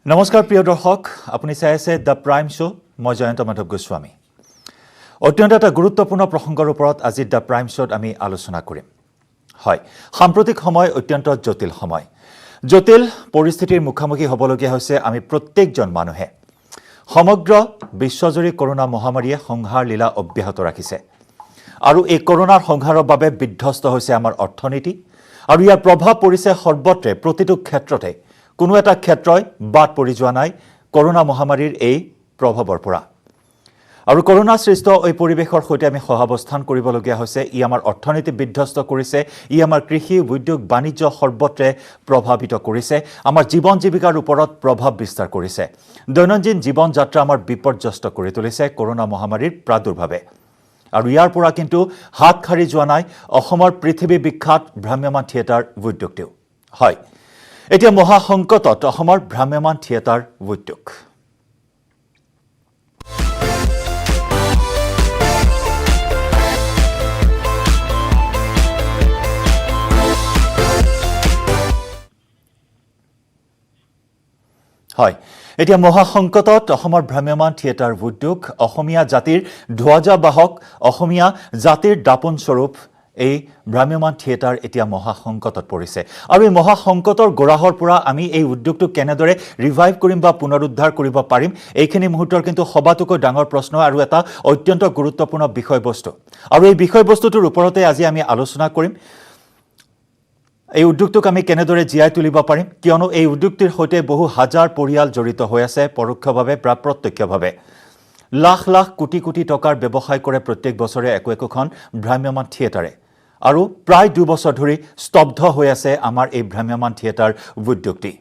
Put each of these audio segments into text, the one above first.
নমস্কাৰ প্ৰিয় দৰ্শক, আপুনি চাই আছে দ্য প্ৰাইম শ্ব'। মই জয়ন্ত মাধৱ গোস্বামী। অত্যন্ত এটা গুৰুত্বপূৰ্ণ প্ৰসংগৰ ওপৰত আজি দ্য প্ৰাইম শ্ব'ত আমি আলোচনা কৰিম। হয়, সাম্প্ৰতিক সময় অত্যন্ত জটিল সময়। জটিল পৰিস্থিতিৰ মুখামুখি হ'বলগীয়া হৈছে আমি প্ৰত্যেকজন মানুহে। সমগ্ৰ বিশ্বজুৰি কৰোনা মহামাৰীয়ে সংহাৰ লীলা অব্যাহত ৰাখিছে আৰু এই কৰোনাৰ সংহাৰৰ বাবে বিধ্বস্ত হৈছে আমাৰ অৰ্থনীতি আৰু ইয়াৰ প্ৰভাৱ পৰিছে সৰ্বত্ৰে, প্ৰতিটো ক্ষেত্ৰতে। কোনো এটা ক্ষেত্ৰই বাদ পৰি যোৱা নাই কৰোনা মহামাৰীৰ এই প্ৰভাৱৰ পৰা। আৰু কৰোনা সৃষ্ট এই পৰিৱেশৰ সৈতে আমি সহাৱস্থান কৰিবলগীয়া হৈছে। ই আমাৰ অৰ্থনীতি বিধ্বস্ত কৰিছে, ই আমাৰ কৃষি, উদ্যোগ, বাণিজ্য সৰ্বত্ৰে প্ৰভাৱিত কৰিছে, আমাৰ জীৱন জীৱিকাৰ ওপৰত প্ৰভাৱ বিস্তাৰ কৰিছে। দৈনন্দিন জীৱন যাত্ৰা আমাৰ বিপৰ্যস্ত কৰি তুলিছে কৰোনা মহামাৰীৰ প্ৰাদুৰ্ভাৱে। আৰু ইয়াৰ পৰা কিন্তু হাত সাৰি যোৱা নাই অসমৰ পৃথিৱী বিখ্যাত ভ্ৰাম্যমান থিয়েটাৰ উদ্যোগটিও। হয়, এতিয়া মহাসংকটত অসমৰ ভ্ৰাম্যমান থিয়েটাৰ উদ্যোগ। হয়, এতিয়া মহাসংকটত অসমৰ ভ্ৰাম্যমান থিয়েটাৰ উদ্যোগ। অসমীয়া জাতিৰ ধ্বজাবাহক, অসমীয়া জাতিৰ দাপোন স্বৰূপ এই ভ্ৰাম্যমান থিয়েটাৰ এতিয়া মহাসংকটত পৰিছে। আৰু এই মহাসংকটৰ গৰাহৰ পৰা আমি এই উদ্যোগটোক কেনেদৰে ৰিভাইভ কৰিম বা পুনৰুদ্ধাৰ কৰিব পাৰিম, এইখিনি মুহূৰ্তৰ কিন্তু সবাতোকৈ ডাঙৰ প্ৰশ্ন আৰু এটা অত্যন্ত গুৰুত্বপূৰ্ণ বিষয়বস্তু। আৰু এই বিষয়বস্তুটোৰ ওপৰতে আজি আমি আলোচনা কৰিম। এই উদ্যোগটোক আমি কেনেদৰে জীয়াই তুলিব পাৰিম, কিয়নো এই উদ্যোগটিৰ সৈতে বহু হাজাৰ পৰিয়াল জড়িত হৈ আছে, পৰোক্ষভাৱে বা প্ৰত্যক্ষভাৱে। লাখ লাখ কোটি কোটি টকাৰ ব্যৱসায় কৰে প্ৰত্যেক বছৰে একোখন ভ্ৰাম্যমান থিয়েটাৰে। আৰু প্ৰায় 2 বছৰ ধৰি স্তব্ধ হৈ আছে আমাৰ এই ভ্ৰাম্যমান থিয়েটাৰ উদ্যোগটি।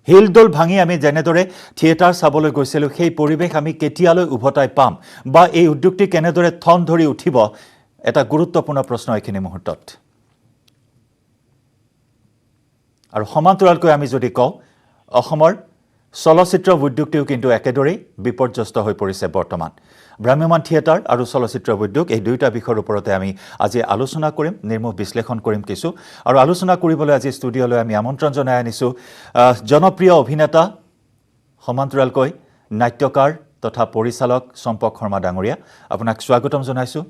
হিলদোল ভাঙি আমি যেনেদৰে থিয়েটাৰ চাবলৈ গৈছিলোঁ, সেই পৰিৱেশ আমি কেতিয়ালৈ উভতাই পাম বা এই উদ্যোগটি কেনেদৰে থন ধৰি উঠিব, এটা গুৰুত্বপূৰ্ণ প্ৰশ্ন এইখিনি মুহূৰ্তত। আৰু সমান্তৰালকৈ আমি যদি কওঁ, অসমৰ চলচ্চিত্ৰ উদ্যোগটিও কিন্তু একেদৰেই বিপৰ্যস্ত হৈ পৰিছে বৰ্তমান। ভ্ৰাম্যমান থিয়েটাৰ আৰু চলচ্চিত্ৰ উদ্যোগ, এই দুয়োটা বিষয়ৰ ওপৰতে আমি আজি আলোচনা কৰিম, নিৰ্মোহ বিশ্লেষণ কৰিম কিছু। আৰু আলোচনা কৰিবলৈ আজি ষ্টুডিঅ'লৈ আমি আমন্ত্ৰণ জনাই আনিছোঁ জনপ্ৰিয় অভিনেতা, সমান্তৰালকৈ নাট্যকাৰ তথা পৰিচালক চম্পক শৰ্মা ডাঙৰীয়া। আপোনাক স্বাগতম জনাইছোঁ।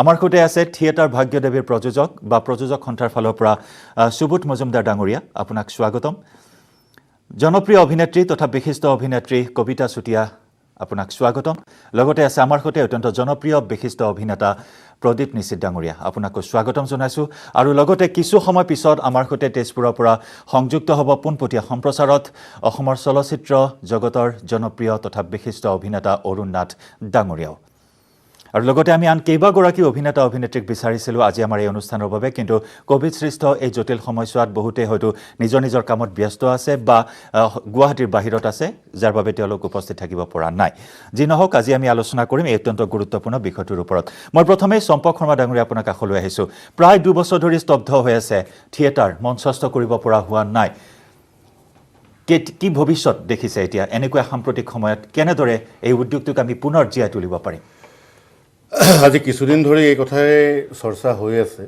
আমাৰ সৈতে আছে থিয়েটাৰ ভাগ্যদেৱীৰ প্ৰযোজক বা প্ৰযোজক সন্থাৰ ফালৰ পৰা সুবোধ মজুমদাৰ ডাঙৰীয়া। আপোনাক স্বাগতম। জনপ্ৰিয় অভিনেত্ৰী তথা বিশিষ্ট অভিনেত্ৰী কবিতা চুতীয়া, আপোনাক স্বাগতম। লগতে আছে আমাৰ সৈতে অত্যন্ত জনপ্ৰিয় বিশিষ্ট অভিনেতা প্ৰদীপ নিশ্চিত ডাঙৰীয়া, আপোনাকো স্বাগতম জনাইছোঁ। আৰু লগতে কিছু সময় পিছত আমাৰ সৈতে তেজপুৰৰ পৰা সংযুক্ত হ'ব পোনপটীয়া সম্প্ৰচাৰত অসমৰ চলচ্চিত্ৰ জগতৰ জনপ্ৰিয় তথা বিশিষ্ট অভিনেতা অৰুণ নাথ ডাঙৰীয়াও। আৰু লগতে আমি আন কেইবাগৰাকী অভিনেতা অভিনেত্ৰীক বিচাৰিছিলোঁ আজি আমাৰ এই অনুষ্ঠানৰ বাবে, কিন্তু কোভিড সৃষ্ট এই জটিল সময়ছোৱাত বহুতে হয়তো নিজৰ নিজৰ কামত ব্যস্ত আছে বা গুৱাহাটীৰ বাহিৰত আছে, যাৰ বাবে তেওঁলোক উপস্থিত থাকিব পৰা নাই। যি নহওক, আজি আমি আলোচনা কৰিম এই অত্যন্ত গুৰুত্বপূৰ্ণ বিষয়টোৰ ওপৰত। মই প্ৰথমেই চম্পক শৰ্মা ডাঙৰীয়া আপোনাক কাষলৈ আহিছোঁ। প্ৰায় 2 বছৰ ধৰি স্তব্ধ হৈ আছে থিয়েটাৰ, মঞ্চস্থ কৰিব পৰা হোৱা নাই। কি ভৱিষ্যত দেখিছে এতিয়া এনেকুৱা সাম্প্ৰতিক সময়ত, কেনেদৰে এই উদ্যোগটোক আমি পুনৰ জীয়াই তুলিব পাৰিম? আজি কিছুদিন ধৰি এই কথাই চৰ্চা হৈ আছে।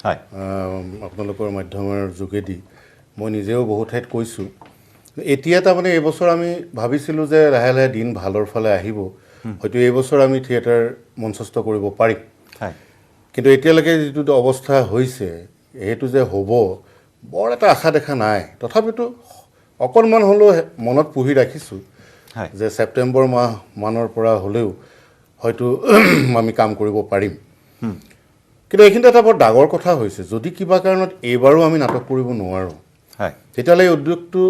হয়, আপোনালোকৰ মাধ্যমৰ যোগেদি মই নিজেও বহু ঠাইত কৈছোঁ। এতিয়া তাৰমানে এইবছৰ আমি ভাবিছিলোঁ যে লাহে লাহে দিন ভালৰ ফালে আহিব, হয়তো এইবছৰ আমি থিয়েটাৰ মঞ্চস্থ কৰিব পাৰিম। হয়, কিন্তু এতিয়ালৈকে যিটো অৱস্থা হৈছে, সেইটো যে হ'ব বৰ এটা আশা দেখা নাই। তথাপিতো অকণমান হ'লেও মনত পুহি ৰাখিছোঁ যে ছেপ্টেম্বৰ মানৰ পৰা হ'লেও হয়তো আমি কাম কৰিব পাৰিম। কিন্তু এইখিনিতে এটা বৰ ডাঙৰ কথা হৈছে, যদি কিবা কাৰণত এইবাৰো আমি নাটক কৰিব নোৱাৰোঁ, তেতিয়াহ'লে এই উদ্যোগটো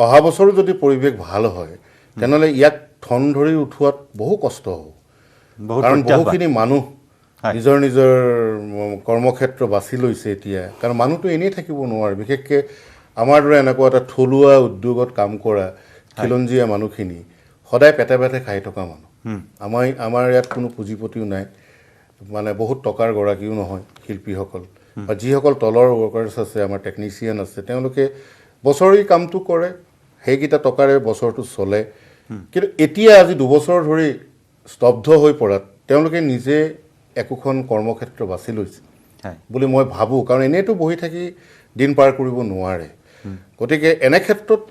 অহা বছৰো যদি পৰিৱেশ ভাল হয়, তেনেহ'লে ইয়াক থন ধৰি উঠোৱাত বহু কষ্ট হ'ব। কাৰণ বহুখিনি মানুহ নিজৰ নিজৰ কৰ্মক্ষেত্ৰ বাছি লৈছে এতিয়া। কাৰণ মানুহটো এনেই থাকিব নোৱাৰে, বিশেষকৈ আমাৰ দৰে এনেকুৱা এটা থলুৱা উদ্যোগত কাম কৰা খিলঞ্জীয়া মানুহখিনি সদায় পেটে পেটে খাই থকা মানুহ। আমাৰ ইয়াত কোনো পুঁজিপতিও নাই, মানে বহুত টকাৰ গৰাকীও নহয় শিল্পীসকল, বা যিসকল তলৰ ৱৰ্কাৰ্ছ আছে, আমাৰ টেকনিচিয়ান আছে, তেওঁলোকে বছৰি কামটো কৰে, সেইকেইটা টকাৰে বছৰটো চলে। কিন্তু এতিয়া আজি 2 বছৰ ধৰি স্তব্ধ হৈ পৰাত তেওঁলোকে নিজে একোখন কৰ্মক্ষেত্ৰ বাছি লৈছে বুলি মই ভাবোঁ। কাৰণ এনেইতো বহি থাকি দিন পাৰ কৰিব নোৱাৰে। গতিকে এনে ক্ষেত্ৰত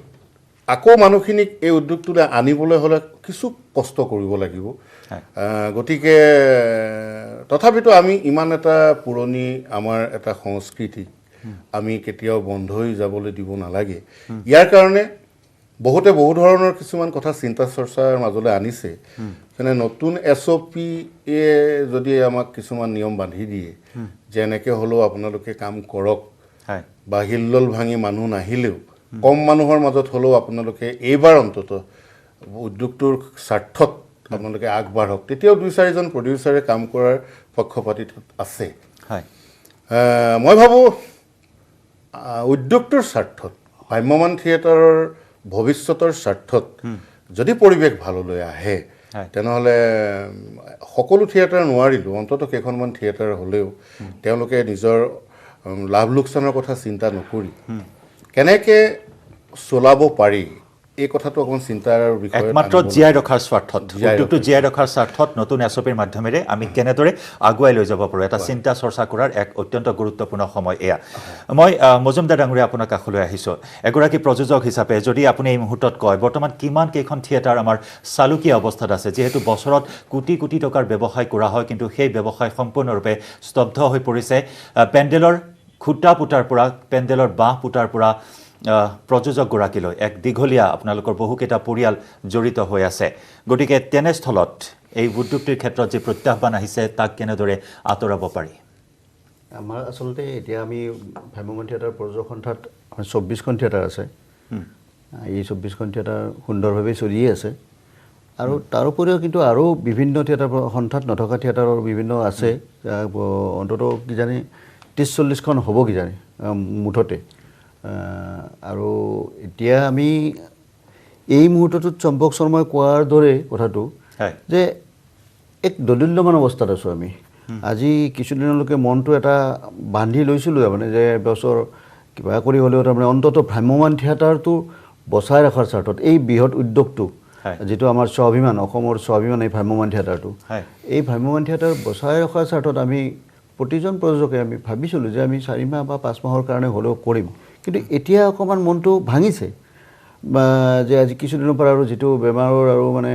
আকৌ মানুহখিনিক এই উদ্যোগটোলৈ আনিবলৈ হ'লে কিছু কষ্ট কৰিব লাগিব গতিকে তথাপিতো আমি ইমান এটা পুৰণি আমাৰ এটা সংস্কৃতি আমি কেতিয়াও বন্ধ হৈ যাবলৈ দিব নালাগে ইয়াৰ কাৰণে বহুতে বহু ধৰণৰ কিছুমান কথা চিন্তা চৰ্চাৰ মাজলৈ আনিছে যেনে নতুন SOP যদি আমাক কিছুমান নিয়ম বান্ধি দিয়ে যে এনেকৈ হ'লেও আপোনালোকে কাম কৰক বা হিল্লোল ভাঙি মানুহ নাহিলেও কম মানুহৰ মাজত হ'লেও আপোনালোকে এইবাৰ অন্তত উদ্যোগটোৰ স্বাৰ্থত আপোনালোকে আগবাঢ়ক তেতিয়াও 2-4জন প্ৰডিউচাৰে কাম কৰাৰ পক্ষপাতিত আছে মই ভাবোঁ উদ্যোগটোৰ স্বাৰ্থত ভ্ৰাম্যমাণ থিয়েটাৰৰ ভৱিষ্যতৰ স্বাৰ্থত যদি পৰিৱেশ ভাললৈ আহে তেনেহ'লে সকলো থিয়েটাৰ নোৱাৰিলোঁ অন্তত কেইখনমান থিয়েটাৰ হ'লেও তেওঁলোকে নিজৰ লাভ লোকচানৰ কথা চিন্তা নকৰি কেনেকৈ চলাব পাৰি এই কথাটো অকণ চিন্তাৰ বিষয় একমাত্ৰ জীয়াই ৰখাৰ স্বাৰ্থত উদ্যোগটো জীয়াই ৰখাৰ স্বাৰ্থত নতুন SOPৰ মাধ্যমেৰে আমি কেনেদৰে আগুৱাই লৈ যাব পাৰোঁ এটা চিন্তা চৰ্চা কৰাৰ এক অত্যন্ত গুৰুত্বপূৰ্ণ সময় এয়া মই মজুমদাৰ ডাঙৰীয়া আপোনাৰ কাষলৈ আহিছোঁ এগৰাকী প্ৰযোজক হিচাপে যদি আপুনি এই মুহূৰ্তত কয় বৰ্তমান কিমান কেইখন থিয়েটাৰ আমাৰ চালুকীয়া অৱস্থাত আছে যিহেতু বছৰত কোটি কোটি টকাৰ ব্যৱসায় কৰা হয় কিন্তু সেই ব্যৱসায় সম্পূৰ্ণৰূপে স্তব্ধ হৈ পৰিছে পেণ্ডেলৰ খুঁটা পুতাৰ পৰা পেণ্ডেলৰ বাঁহ পুতাৰ পৰা প্ৰযোজকগৰাকীলৈ এক দীঘলীয়া আপোনালোকৰ বহুকেইটা পৰিয়াল জড়িত হৈ আছে গতিকে তেনেস্থলত এই উদ্যোগটিৰ ক্ষেত্ৰত যি প্ৰত্যাহ্বান আহিছে তাক কেনেদৰে আঁতৰাব পাৰি আমাৰ আচলতে এতিয়া আমি ভ্ৰাম্যমাণ থিয়েটাৰ প্ৰযোজক সন্থাত 24খন থিয়েটাৰ আছে এই 24খন থিয়েটাৰ সুন্দৰভাৱে চলিয়ে আছে আৰু তাৰ উপৰিও কিন্তু আৰু বিভিন্ন থিয়েটাৰ সন্থাত নথকা থিয়েটাৰৰ বিভিন্ন আছে অন্ততঃ কিজানি 30-40খন হ'ব কিজানি মুঠতে আৰু এতিয়া আমি এই মুহূৰ্তটোত চম্পক শৰ্মাই কোৱাৰ দৰে কথাটো যে এক দোদুল্যমান অৱস্থাত আছোঁ আমি আজি কিছুদিনলৈকে মনটো এটা বান্ধি লৈছিলোঁ তাৰমানে যে বছৰ কিবা কৰি হ'লেও তাৰমানে অন্ততঃ ভ্ৰাম্যমাণ থিয়েটাৰটো বচাই ৰখাৰ স্বাৰ্থত এই বৃহৎ উদ্যোগটো যিটো আমাৰ স্বাভিমান অসমৰ স্বাভিমান এই ভ্ৰাম্যমাণ থিয়েটাৰটো এই ভ্ৰাম্যমাণ থিয়েটাৰ বচাই ৰখাৰ স্বাৰ্থত আমি প্ৰতিজন প্ৰযোজকে আমি ভাবিছিলোঁ যে আমি 4 মাহ বা 5 মাহৰ কাৰণে হ'লেও কৰিম কিন্তু এতিয়া অকণমান মনটো ভাঙিছে বা যে আজি কিছুদিনৰ পৰা আৰু যিটো বেমাৰৰ আৰু মানে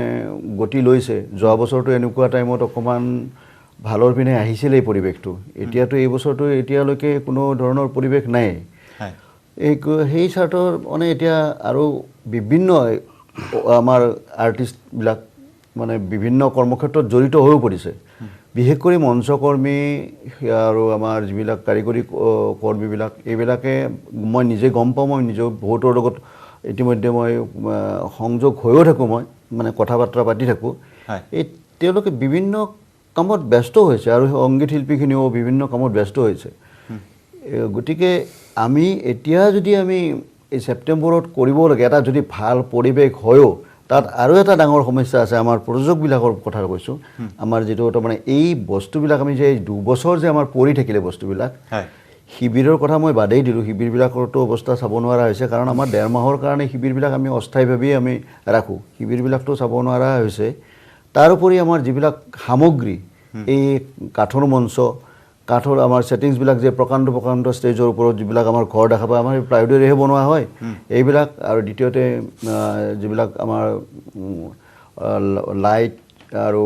গতি লৈছে যোৱা বছৰটো এনেকুৱা টাইমত অকণমান ভালৰ পিনে আহিছিল এই পৰিৱেশটো এতিয়াতো এই বছৰটো এতিয়ালৈকে কোনো ধৰণৰ পৰিৱেশ নাই সেই স্বাৰ্থৰ মানে এতিয়া আৰু বিভিন্ন আমাৰ আৰ্টিষ্টবিলাক মানে বিভিন্ন কৰ্মক্ষেত্ৰত জড়িত হৈও পৰিছে বিশেষকৈ মঞ্চকৰ্মী আৰু আমাৰ যিবিলাক কাৰিকৰী কৰ্মীবিলাক এইবিলাকে মই নিজে গম পাওঁ মই নিজেও বহুতৰ লগত ইতিমধ্যে মই সংযোগ হৈও থাকোঁ মই মানে কথা বাৰ্তা পাতি থাকোঁ এই তেওঁলোকে বিভিন্ন কামত ব্যস্ত হৈছে আৰু সংগীত শিল্পীখিনিও বিভিন্ন কামত ব্যস্ত হৈছে গতিকে আমি এতিয়া যদি আমি এই ছেপ্টেম্বৰত কৰিব লাগে এটা যদি ভাল পৰিৱেশ হয়ও তাত আৰু এটা ডাঙৰ সমস্যা আছে আমাৰ প্ৰযোজকবিলাকৰ কথা কৈছোঁ আমাৰ যিটো তাৰমানে এই বস্তুবিলাক আমি যে 2 বছৰ যে আমাৰ পৰি থাকিলে বস্তুবিলাক শিবিৰৰ কথা মই বাদেই দিলোঁ শিবিৰবিলাকৰতো অৱস্থা চাব নোৱাৰা হৈছে কাৰণ আমাৰ 1.5 মাহৰ কাৰণে শিবিৰবিলাক আমি অস্থায়ীভাৱেই আমি ৰাখোঁ শিবিৰবিলাকতো চাব নোৱাৰা হৈছে তাৰোপৰি আমাৰ যিবিলাক সামগ্ৰী এই কাঠৰ মঞ্চ কাঠৰ আমাৰ ছেটিংছবিলাক যে প্ৰকাণ্ড ষ্টেজৰ ওপৰত যিবিলাক আমাৰ ঘৰ দেখা পায় আমাৰ প্লাইউডেৰেহে বনোৱা হয় এইবিলাক আৰু দ্বিতীয়তে যিবিলাক আমাৰ লাইট আৰু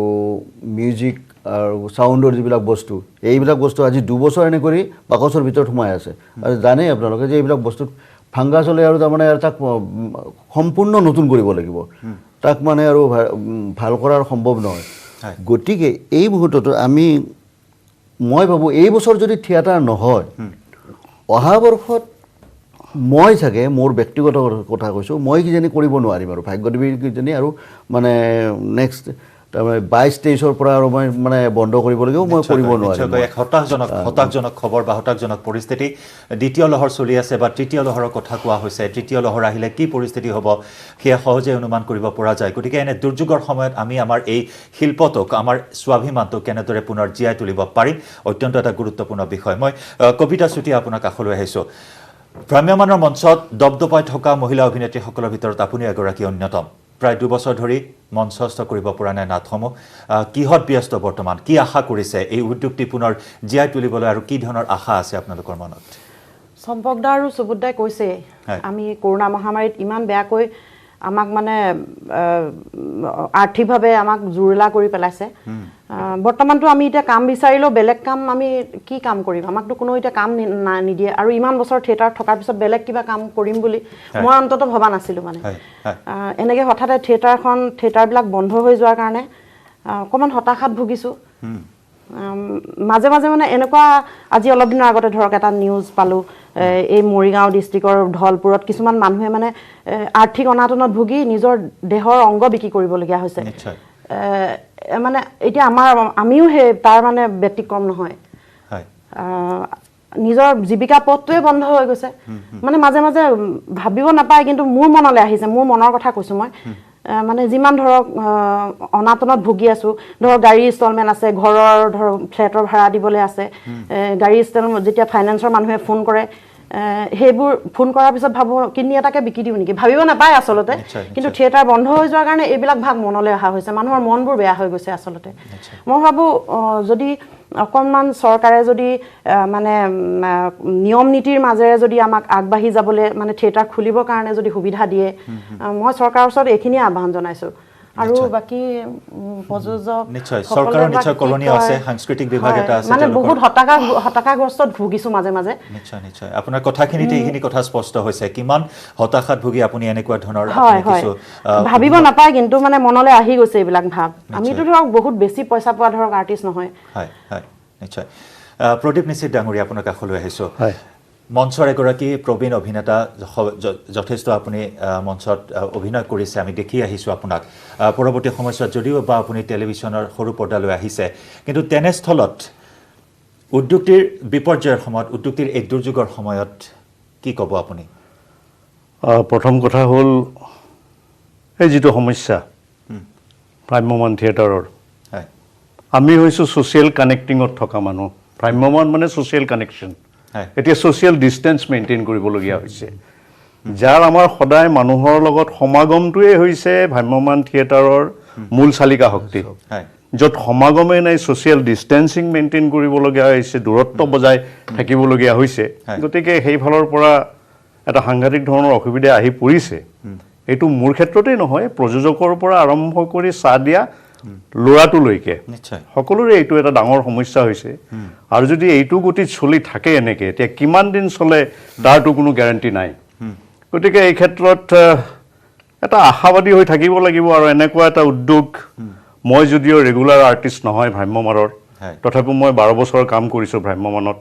মিউজিক আৰু সাউন্ডৰ যিবিলাক বস্তু এইবিলাক বস্তু আজি 2 বছৰ এনে কৰি বাকচৰ ভিতৰত সোমাই আছে আৰু জানেই আপোনালোকে যে এইবিলাক বস্তু ফাংগাছ হ'লে আৰু তাৰমানে তাক সম্পূৰ্ণ নতুন কৰিব লাগিব তাক মানে আৰু ভাল কৰাৰ সম্ভৱ নহয় গতিকে এই মুহূৰ্তত মই ভাবোঁ এই বছৰ যদি থিয়েটাৰ নহয় অহা বৰ্ষত মই চাগে মোৰ ব্যক্তিগত কথা কৈছোঁ মই কিজানি কৰিব নোৱাৰিম আৰু ভাগ্যদেৱী কিজানি আৰু মানে নেক্সট তাৰমানে 22-23ৰ পৰা আৰু মই মানে বন্ধ কৰিব লাগিব মই কৰিব নোৱাৰিম এক হতাশজনক খবৰ বা হতাশজনক পৰিস্থিতি দ্বিতীয় লহৰ চলি আছে বা তৃতীয় লহৰৰ কথা কোৱা হৈছে তৃতীয় লহৰ আহিলে কি পৰিস্থিতি হ'ব সেয়া সহজে অনুমান কৰিব পৰা যায় গতিকে এনে দুৰ্যোগৰ সময়ত আমি আমাৰ এই শিল্পটোক আমাৰ স্বাভিমানটোক কেনেদৰে পুনৰ জীয়াই তুলিব পাৰিম অত্যন্ত এটা গুৰুত্বপূৰ্ণ বিষয় মই কবিতা চুতীয়া আপোনাৰ কাষলৈ আহিছোঁ ভ্ৰাম্যমাণৰ মঞ্চত দপদপাই থকা মহিলা অভিনেত্ৰীসকলৰ ভিতৰত আপুনি এগৰাকী অন্যতম প্ৰায় 2 বছৰ ধৰি মঞ্চস্থ কৰিব পৰা নাই নাটসমূহ কিহত ব্যস্ত বৰ্তমান কি আশা কৰিছে এই উদ্যোগটি পুনৰ জীয়াই তুলিবলৈ আৰু কি ধৰণৰ আশা আছে আপোনালোকৰ মনত সম্পকদা আৰু সুবুদ্দাই কৈছে আমি কৰোনা মহামাৰীত ইমান বেয়াকৈ আমাক মানে আৰ্থিকভাৱে আমাক জুৰুলা কৰি পেলাইছে বৰ্তমানতো আমি এতিয়া কাম বিচাৰিলেও বেলেগ কাম আমি কি কাম কৰিম আমাকতো কোনো এতিয়া কাম নিদিয়ে আৰু ইমান বছৰ থিয়েটাৰ থকাৰ পিছত বেলেগ কিবা কাম কৰিম বুলি মই অন্তত ভবা নাছিলোঁ মানে এনেকৈ হঠাতে থিয়েটাৰবিলাক বন্ধ হৈ যোৱাৰ কাৰণে অকণমান হতাশাত ভুগিছোঁ মাজে মাজে মানে এনেকুৱা আজি অলপ দিনৰ আগতে ধৰক এটা নিউজ পালোঁ এই মৰিগাঁও ডিষ্ট্ৰিক্টৰ ধলপুৰত কিছুমান মানুহে মানে আৰ্থিক অনাটনত ভুগি নিজৰ দেহৰ অংগ বিক্ৰী কৰিবলগীয়া হৈছে মানে এতিয়া আমিও সেই তাৰ মানে ব্যতিক্ৰম নহয় নিজৰ জীৱিকা পথটোৱে বন্ধ হৈ গৈছে মানে মাজে মাজে ভাবিব নাপায় কিন্তু মোৰ মনলৈ আহিছে মোৰ মনৰ কথা কৈছোঁ মই মানে যিমান ধৰক অনাটনত ভুগি আছোঁ ধৰক গাড়ী ইনষ্টলমেণ্ট আছে ঘৰৰ ধৰক ফ্লেটৰ ভাড়া দিবলৈ আছে গাড়ী ইনষ্টলমেণ্ট যেতিয়া ফাইনেন্সৰ মানুহে ফোন কৰে সেইবোৰ ফোন কৰাৰ পিছত ভাবোঁ কিডনি এটাকে বিকি দিওঁ নেকি ভাবিব নাপায় আচলতে কিন্তু থিয়েটাৰ বন্ধ হৈ যোৱাৰ কাৰণে এইবিলাক ভাগ মনলৈ অহা হৈছে মানুহৰ মনবোৰ বেয়া হৈ গৈছে আচলতে মই ভাবোঁ যদি অকণমান চৰকাৰে যদি মানে নিয়ম নীতিৰ মাজেৰে যদি আমাক আগবাঢ়ি যাবলৈ মানে থিয়েটাৰ খুলিবৰ কাৰণে যদি সুবিধা দিয়ে মই চৰকাৰৰ ওচৰত এইখিনিয়ে আহ্বান জনাইছোঁ আৰু বাকি প্ৰযোজক নিশ্চয় চৰকাৰৰ নিশ্চয় কলনী আছে সাংস্কৃতিক বিভাগ এটা আছে মানে বহুত হতাশাগ্ৰস্তত ভুগিছোঁ মাজে মাজে নিশ্চয় নিশ্চয় আপোনাৰ কথাখিনিতে এইখিনি কথা স্পষ্ট হৈছে কিমান হতাশাত ভুগি আপুনি এনেকুৱা ধৰণৰ কিছু ভাবিব নাপায় কিন্তু মানে মনলৈ আহি গৈছে এইবিলাক ভাৱ আমিতো ধৰক বহুত বেছি পইচা পোৱা ধৰক আৰ্টিষ্ট নহয় হয় হয় নিশ্চয় প্ৰদীপ নিশ্চিত ডাঙৰীয়া আপোনাৰ কাষলৈ আহিছোঁ মঞ্চৰ এগৰাকী প্ৰবীণ অভিনেতা যথেষ্ট আপুনি মঞ্চত অভিনয় কৰিছে আমি দেখি আহিছোঁ আপোনাক পৰৱৰ্তী সময়ছোৱাত যদিও বা আপুনি টেলিভিশ্যনৰ সৰু পৰ্দালৈ আহিছে কিন্তু তেনেস্থলত উদ্যোগটিৰ বিপৰ্যয়ৰ সময়ত উদ্যোগটিৰ এই দুৰ্যোগৰ সময়ত কি ক'ব আপুনি প্ৰথম কথা হ'ল এই যিটো সমস্যা ভ্ৰাম্যমান থিয়েটাৰৰ আমি হৈছোঁ ছ'চিয়েল কানেক্টিঙত থকা মানুহ ভ্ৰাম্যমান মানে ছ'চিয়েল কানেকশ্যন এতিয়া ছ'চিয়েল ডিষ্টেঞ্চ মেইনটেইন কৰিবলগীয়া হৈছে যাৰ আমাৰ সদায় মানুহৰ লগত সমাগমটোৱে হৈছে ভ্ৰাম্যমান থিয়েটাৰৰ মূল চালিকা শক্তি য'ত সমাগমেই নাই ছ'চিয়েল ডিষ্টেঞ্চিং মেইনটেইন কৰিবলগীয়া হৈছে দূৰত্ব বজাই থাকিবলগীয়া হৈছে গতিকে সেইফালৰ পৰা এটা সাংঘাতিক ধৰণৰ অসুবিধা আহি পৰিছে এইটো মোৰ ক্ষেত্ৰতেই নহয় প্ৰযোজকৰ পৰা আৰম্ভ কৰি চাহ দিয়া ল'ৰাটোলৈকে সকলোৰে এইটো এটা ডাঙৰ সমস্যা হৈছে আৰু যদি এইটো গতিত চলি থাকে এনেকৈ এতিয়া কিমান দিন চলে তাৰতো কোনো গেৰাণ্টি নাই গতিকে এই ক্ষেত্ৰত এটা আশাবাদী হৈ থাকিব লাগিব আৰু এনেকুৱা এটা উদ্যোগ মই যদিও ৰেগুলাৰ আৰ্টিষ্ট নহয় ভ্ৰাম্যমানৰ তথাপিও মই 12 বছৰ কাম কৰিছোঁ ভ্ৰাম্যমানত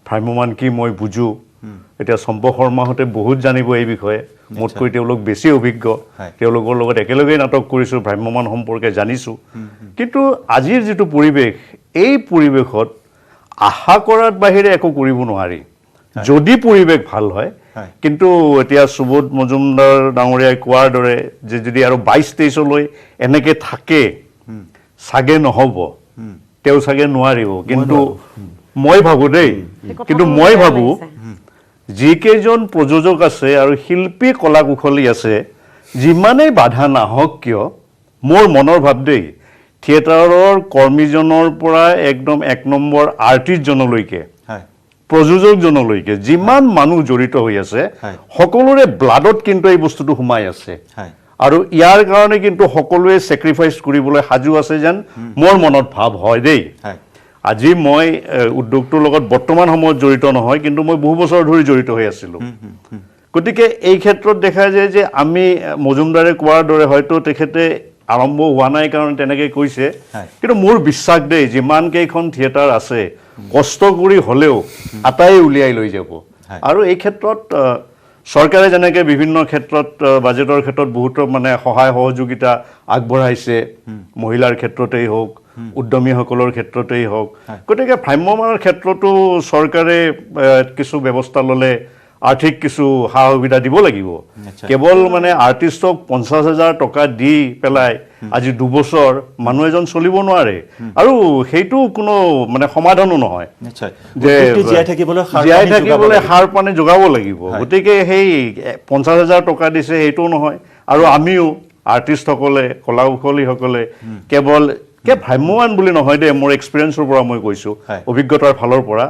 ভ্ৰাম্যমান কি মই বুজোঁ এতিয়া চম্পক শৰ্মাহঁতে বহুত জানিব এই বিষয়ে মোতকৈ তেওঁলোক বেছি অভিজ্ঞ তেওঁলোকৰ লগত একেলগেই নাটক কৰিছোঁ ভ্ৰাম্যমান সম্পৰ্কে জানিছোঁ কিন্তু আজিৰ যিটো পৰিৱেশ এই পৰিৱেশত আশা কৰাৰ বাহিৰে একো কৰিব নোৱাৰি যদি পৰিৱেশ ভাল হয় কিন্তু এতিয়া সুবোধ মজুমদাৰ ডাঙৰীয়াই কোৱাৰ দৰে যে যদি আৰু 22-23লৈ এনেকৈ থাকে চাগে নহ'ব তেওঁ চাগে নোৱাৰিব কিন্তু মই ভাবোঁ দেই কিন্তু মই ভাবোঁ যিকেইজন প্ৰযোজক আছে আৰু শিল্পী কলা কুশলী আছে যিমানেই বাধা নাহক কিয় মোৰ মনৰ ভাৱ দেই থিয়েটাৰৰ কৰ্মীজনৰ পৰা একদম 1 নম্বৰ আৰ্টিষ্টজনলৈকে প্ৰযোজকজনলৈকে যিমান মানুহ জড়িত হৈ আছে সকলোৰে ব্লাডত কিন্তু এই বস্তুটো সোমাই আছে আৰু ইয়াৰ কাৰণে কিন্তু সকলোৱে ছেক্ৰিফাইচ কৰিবলৈ সাজু আছে যেন মোৰ মনত ভাৱ হয় দেই আজি মই উদ্যোগটোৰ লগত বৰ্তমান সময়ত জড়িত নহয় কিন্তু মই বহু বছৰ ধৰি জড়িত হৈ আছিলোঁ গতিকে এই ক্ষেত্ৰত দেখা যায় যে আমি মজুমদাৰে কোৱাৰ দৰে হয়তো তেখেতে আৰম্ভ হোৱা নাই কাৰণ তেনেকৈ কৈছে কিন্তু মোৰ বিশ্বাস দেই যিমান কেইখন থিয়েটাৰ আছে কষ্ট কৰি হ'লেও আটাই উলিয়াই লৈ যাব আৰু এই ক্ষেত্ৰত চৰকাৰে যেনেকৈ বিভিন্ন ক্ষেত্ৰত বাজেটৰ ক্ষেত্ৰত বহুত মানে সহায় সহযোগিতা আগবঢ়াইছে মহিলাৰ ক্ষেত্ৰতেই হওক উদ্যমীসকলৰ ক্ষেত্ৰতেই হওক গতিকে ভ্ৰাম্যমানৰ ক্ষেত্ৰতো চৰকাৰে কিছু ব্যৱস্থা ল'লে আৰ্থিক কিছু সা সুবিধা দিব লাগিব কেৱল মানে আৰ্টিষ্টক 50,000 টকা দি পেলাই আজি 2 বছৰ মানুহ এজন চলিব নোৱাৰে আৰু সেইটো কোনো মানে সমাধানো নহয় যে জীয়াই থাকিবলৈ সাৰ পানী যোগাব লাগিব গতিকে সেই 50,000 টকা দিছে সেইটোও নহয় আৰু আমিও আৰ্টিষ্টসকলে কলা কুশলীসকলে কেৱল ভ্ৰাম্যমান বুলি নহয় দেই মোৰ এক্সপিৰিয়েঞ্চৰ পৰা মই কৈছোঁ অভিজ্ঞতাৰ ফালৰ পৰা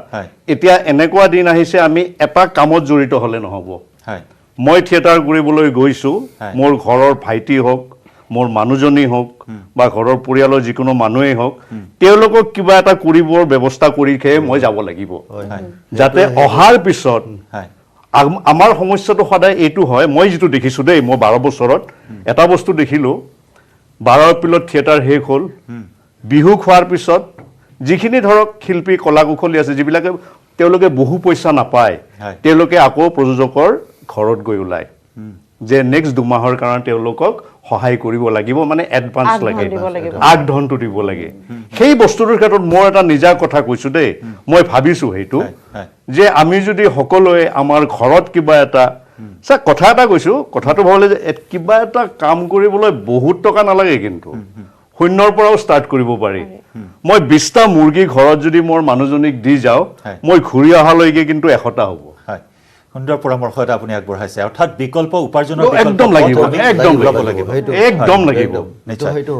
এতিয়া এনেকুৱা দিন আহিছে আমি এটা কামত জড়িত হ'লে নহ'ব মই থিয়েটাৰ কৰিবলৈ গৈছোঁ মোৰ ঘৰৰ ভাইটি হওক মোৰ মানুহজনী হওক বা ঘৰৰ পৰিয়ালৰ যিকোনো মানুহেই হওক তেওঁলোকক কিবা এটা কৰিবৰ ব্যৱস্থা কৰিহে মই যাব লাগিব যাতে অহাৰ পিছত আমাৰ সমস্যাটো সদায় এইটো হয় মই যিটো দেখিছোঁ দেই মই 12 বছৰত এটা বস্তু দেখিলোঁ 12 এপ্ৰিলত থিয়েটাৰ শেষ হ'ল বিহু খোৱাৰ পিছত যিখিনি ধৰক শিল্পী কলা কুশলী আছে যিবিলাকে তেওঁলোকে বহু পইচা নাপায় তেওঁলোকে আকৌ প্ৰযোজকৰ ঘৰত গৈ ওলায় যে নেক্সট 2 মাহৰ কাৰণে তেওঁলোকক সহায় কৰিব লাগিব মানে এডভান্স লাগে আগধনটো দিব লাগে সেই বস্তুটোৰ ক্ষেত্ৰত মই এটা নিজা কথা কৈছোঁ দেই মই ভাবিছোঁ সেইটো যে আমি যদি সকলোৱে আমাৰ ঘৰত কিবা এটা কথা এটা কৈছোঁ কথাটো ভাবিলে যে কিবা এটা কাম কৰিবলৈ বহুত টকা নালাগে কিন্তু শূন্যৰ পৰাও ষ্টাৰ্ট কৰিব পাৰি মই 20টা মুৰ্গী ঘৰত যদি মোৰ মানুহজনীক দি যাওঁ মই ঘূৰি অহালৈকে কিন্তু 100টা হ'ব সুন্দৰ পৰামৰ্শ এটা আপুনি আগবঢ়াইছে অৰ্থাৎ বিকল্প উপাৰ্জনৰ একদম লাগিব একদম লাগিব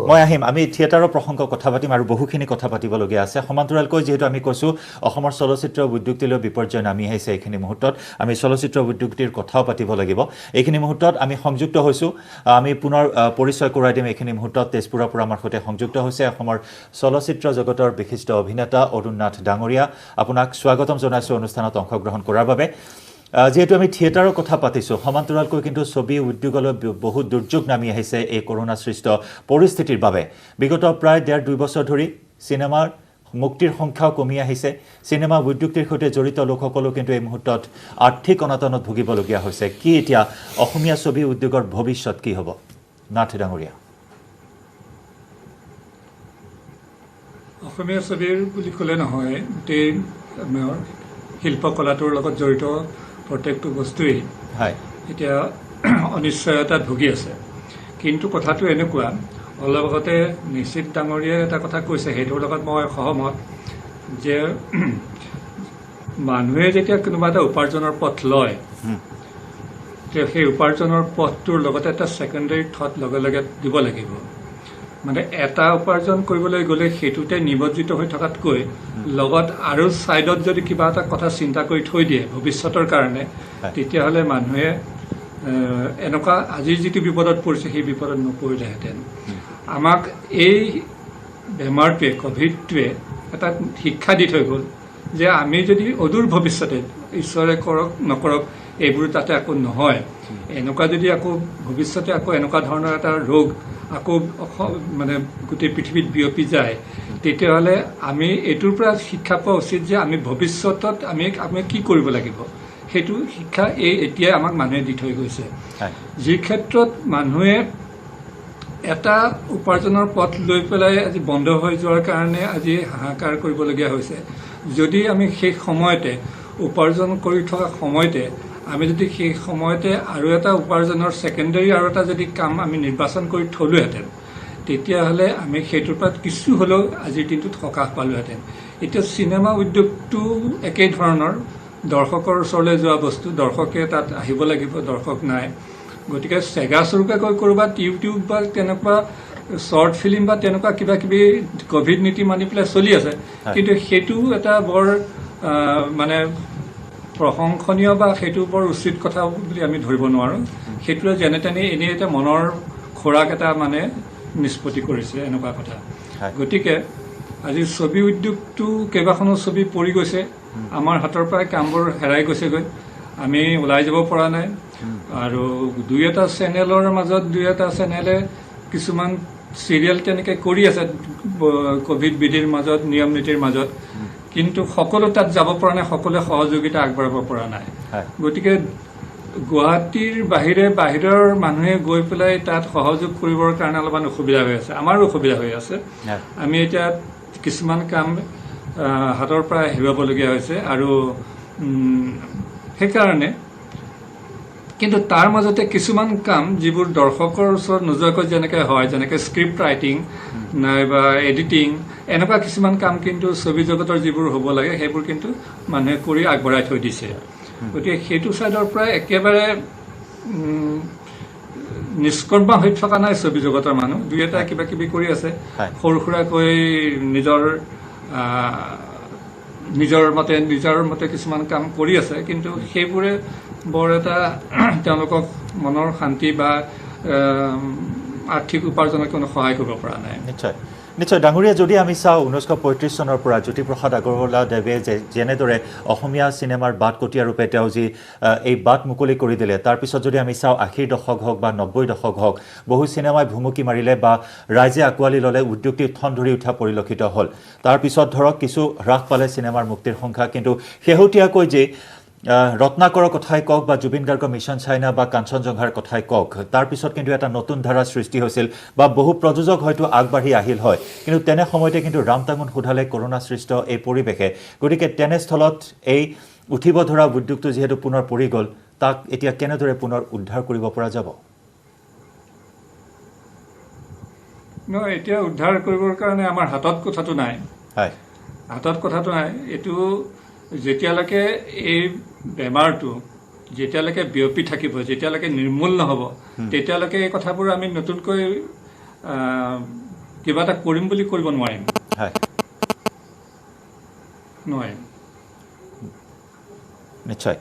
মই আহিম আমি থিয়েটাৰৰ প্ৰসংগ কথা পাতিম আৰু বহুখিনি কথা পাতিবলগীয়া আছে সমান্তৰালকৈ যিহেতু আমি কৈছোঁ অসমৰ চলচ্চিত্ৰ উদ্যোগটিলৈ বিপৰ্যয় নামি আহিছে এইখিনি মুহূৰ্তত আমি চলচ্চিত্ৰ উদ্যোগটিৰ কথাও পাতিব লাগিব এইখিনি মুহূৰ্তত আমি সংযুক্ত হৈছোঁ আমি পুনৰ পৰিচয় কৰাই দিম এইখিনি মুহূৰ্তত তেজপুৰৰ পৰা আমাৰ সৈতে সংযুক্ত হৈছে অসমৰ চলচ্চিত্ৰ জগতৰ বিশিষ্ট অভিনেতা অৰুণ নাথ ডাঙৰীয়া আপোনাক স্বাগতম জনাইছোঁ অনুষ্ঠানত অংশগ্ৰহণ কৰাৰ বাবে যেহেতু আমি থিয়েটাৰৰ কথা পাতিছোঁ সমান্তৰালকৈ কিন্তু ছবি উদ্যোগলৈ বহুত দুৰ্যোগ নামি আহিছে এই কৰোনা সৃষ্ট পৰিস্থিতিৰ বাবে বিগত প্ৰায় 1.5-2 বছৰ ধৰি চিনেমাৰ মুক্তিৰ সংখ্যাও কমি আহিছে চিনেমা উদ্যোগটিৰ সৈতে জড়িত লোকসকলেও কিন্তু এই মুহূৰ্তত আৰ্থিক অনাটনত ভুগিবলগীয়া হৈছে কি এতিয়া অসমীয়া ছবি উদ্যোগৰ ভৱিষ্যত কি হ'ব নাথ ডাঙৰীয়া অসমীয়া ছবিৰ বুলি ক'লে নহয় গোটেই শিল্পকলাটোৰ লগত জড়িত প্ৰত্যেকটো বস্তুৱেই এতিয়া অনিশ্চয়তাত ভুগি আছে কিন্তু কথাটো এনেকুৱা অলপ আগতে নিশ্চিত ডাঙৰীয়াই এটা কথা কৈছে সেইটোৰ লগত মই সহমত যে মানুহে যেতিয়া কোনোবা এটা উপাৰ্জনৰ পথ লয় তেতিয়া সেই উপাৰ্জনৰ পথটোৰ লগতে এটা ছেকেণ্ডাৰী থট লগে লগে দিব লাগিব মানে এটা উপাৰ্জন কৰিবলৈ গ'লে সেইটোতে নিমজ্জিত হৈ থকাতকৈ লগত আৰু ছাইডত যদি কিবা এটা কথা চিন্তা কৰি থৈ দিয়ে ভৱিষ্যতৰ কাৰণে তেতিয়াহ'লে মানুহে এনেকুৱা আজি যিটো বিপদত পৰিছে সেই বিপদত নপৰিলেহেঁতেন আমাক এই বেমাৰটোৱে ক'ভিডটোৱে এটা শিক্ষা দি থৈ গ'ল যে আমি যদি অদূৰ ভৱিষ্যতে ঈশ্বৰে কৰক নকৰক এইবোৰ তাতে আকৌ নহয় এনেকুৱা যদি আকৌ ভৱিষ্যতে আকৌ এনেকুৱা ধৰণৰ এটা ৰোগ আকৌ মানে গোটেই পৃথিৱীত বিয়পি যায় তেতিয়াহ'লে আমি এইটোৰ পৰা শিক্ষা পোৱা উচিত যে আমি ভৱিষ্যতত আমি কি কৰিব লাগিব সেইটো শিক্ষা এতিয়াই আমাক মানুহে দি থৈ গৈছে যি ক্ষেত্ৰত মানুহে এটা উপাৰ্জনৰ পথ লৈ পেলাই আজি বন্ধ হৈ যোৱাৰ কাৰণে আজি হাহাকাৰ কৰিবলগীয়া হৈছে যদি আমি সেই সময়তে উপাৰ্জন কৰি থকা সময়তে আমি যদি সেই সময়তে আৰু এটা উপাৰ্জনৰ ছেকেণ্ডাৰী আৰু এটা যদি কাম আমি নিৰ্বাচন কৰি থলোহেঁতেন তেতিয়াহ'লে আমি সেইটোৰ পৰা কিছু হ'লেও আজিৰ দিনটোত সকাহ পালোহেঁতেন এতিয়া চিনেমা উদ্যোগটো একেই ধৰণৰ দৰ্শকৰ ওচৰলৈ যোৱা বস্তু দৰ্শকে তাত আহিব লাগিব দৰ্শক নাই গতিকে চেগাচুৰুকৈ গৈ ক'ৰবাত ইউটিউব বা তেনেকুৱা শ্বৰ্ট ফিল্ম বা তেনেকুৱা কিবা কিবি ক'ভিড নীতি মানি পেলাই চলি আছে কিন্তু সেইটো এটা বৰ মানে প্ৰশংসনীয় বা সেইটো বৰ উচিত কথা বুলি আমি ধৰিব নোৱাৰোঁ সেইটোৱে যেনে তেনে এনেই এটা মনৰ খোৰাক এটা মানে নিষ্পত্তি কৰিছে এনেকুৱা কথা গতিকে আজি ছবি উদ্যোগটো কেইবাখনো ছবি পৰি গৈছে আমাৰ হাতৰ পৰাই কামবোৰ হেৰাই গৈছেগৈ আমি ওলাই যাব পৰা নাই আৰু 2-এটা চেনেলৰ মাজত 2-এটা চেনেলে কিছুমান চিৰিয়েল তেনেকৈ কৰি আছে ক'ভিড বিধিৰ মাজত নিয়ম নীতিৰ মাজত কিন্তু সকলো তাত যাব পৰা নাই সকলোৱে সহযোগিতা আগবঢ়াব পৰা নাই গতিকে গুৱাহাটীৰ বাহিৰৰ মানুহে গৈ পেলাই তাত সহযোগ কৰিবৰ কাৰণে অলপমান অসুবিধা হৈ আছে আমাৰো অসুবিধা হৈ আছে আমি এতিয়া কিছুমান কাম হাতৰ পৰা হেৰুৱাবলগীয়া হৈছে আৰু সেইকাৰণে কিন্তু তাৰ মাজতে কিছুমান কাম যিবোৰ দৰ্শকৰ ওচৰত নোযোৱাকৈ যেনেকৈ হয় যেনেকৈ স্ক্ৰিপ্ট ৰাইটিং নাইবা এডিটিং এনেকুৱা কিছুমান কাম কিন্তু ছবি জগতৰ যিবোৰ হ'ব লাগে সেইবোৰ কিন্তু মানুহে কৰি আগবঢ়াই থৈ দিছে গতিকে সেইটো ছাইডৰ পৰা একেবাৰে নিষ্কৰ্মা হৈ থকা নাই ছবি জগতৰ মানুহ 2-এটা কিবা কিবি কৰি আছে সৰু সুৰাকৈ নিজৰ মতে কিছুমান কাম কৰি আছে কিন্তু সেইবোৰে বৰ এটা তেওঁলোকক মনৰ শান্তি বা আৰ্থিক উপাৰ্জনত কোনো সহায় কৰিব পৰা নাই। নিশ্চয় নিশ্চয় ডাঙৰীয়া, যদি আমি চাওঁ 1935 চনৰ পৰা জ্যোতিপ্ৰসাদ আগৰৱালাদেৱে যেনেদৰে অসমীয়া চিনেমাৰ বাট কটীয়া ৰূপে তেওঁ যি এই বাট মুকলি কৰি দিলে, তাৰপিছত যদি আমি চাওঁ 80ৰ দশক হওক বা 90ৰ দশক হওক, বহু চিনেমাই ভুমুকি মাৰিলে বা ৰাইজে আঁকোৱালি ল'লে, উদ্যোগটি ঠন ধৰি উঠা পৰিলক্ষিত হ'ল। তাৰপিছত ধৰক কিছু হ্ৰাস পালে চিনেমাৰ মুক্তিৰ সংখ্যা, কিন্তু শেহতীয়াকৈ যে ৰত্নাকৰৰ কথাই কওক বা জুবিন গাৰ্গৰ মিছন চাইনা বা কাঞ্চনজংঘাৰ কথাই কওক, তাৰপিছত কিন্তু এটা নতুন ধাৰাৰ সৃষ্টি হৈছিল বা বহু প্ৰযোজক হয়তো আগবাঢ়ি আহিল হয়, কিন্তু তেনে সময়তে কিন্তু ৰামটাঙোন সোধালে কৰোণা সৃষ্ট এই পৰিৱেশে। গতিকে তেনেস্থলত এই উঠিব ধৰা উদ্যোগটো যিহেতু পুনৰ পৰি গ'ল, তাক এতিয়া কেনেদৰে পুনৰ উদ্ধাৰ কৰিব পৰা যাব? এতিয়া উদ্ধাৰ কৰিবৰ কাৰণে আমাৰ হাতত কথাটো নাই। হয়, হাতত কথাটো নাই। এইটো যেতিয়ালৈকে এই বেমাৰটো যেতিয়ালৈকে বিয়পি থাকিব, যেতিয়ালৈকে নিৰ্মূল নহ'ব, তেতিয়ালৈকে এই কথাবোৰ আমি নতুনকৈ কিবা এটা কৰিম বুলি কৰিব নোৱাৰিম। নিশ্চয়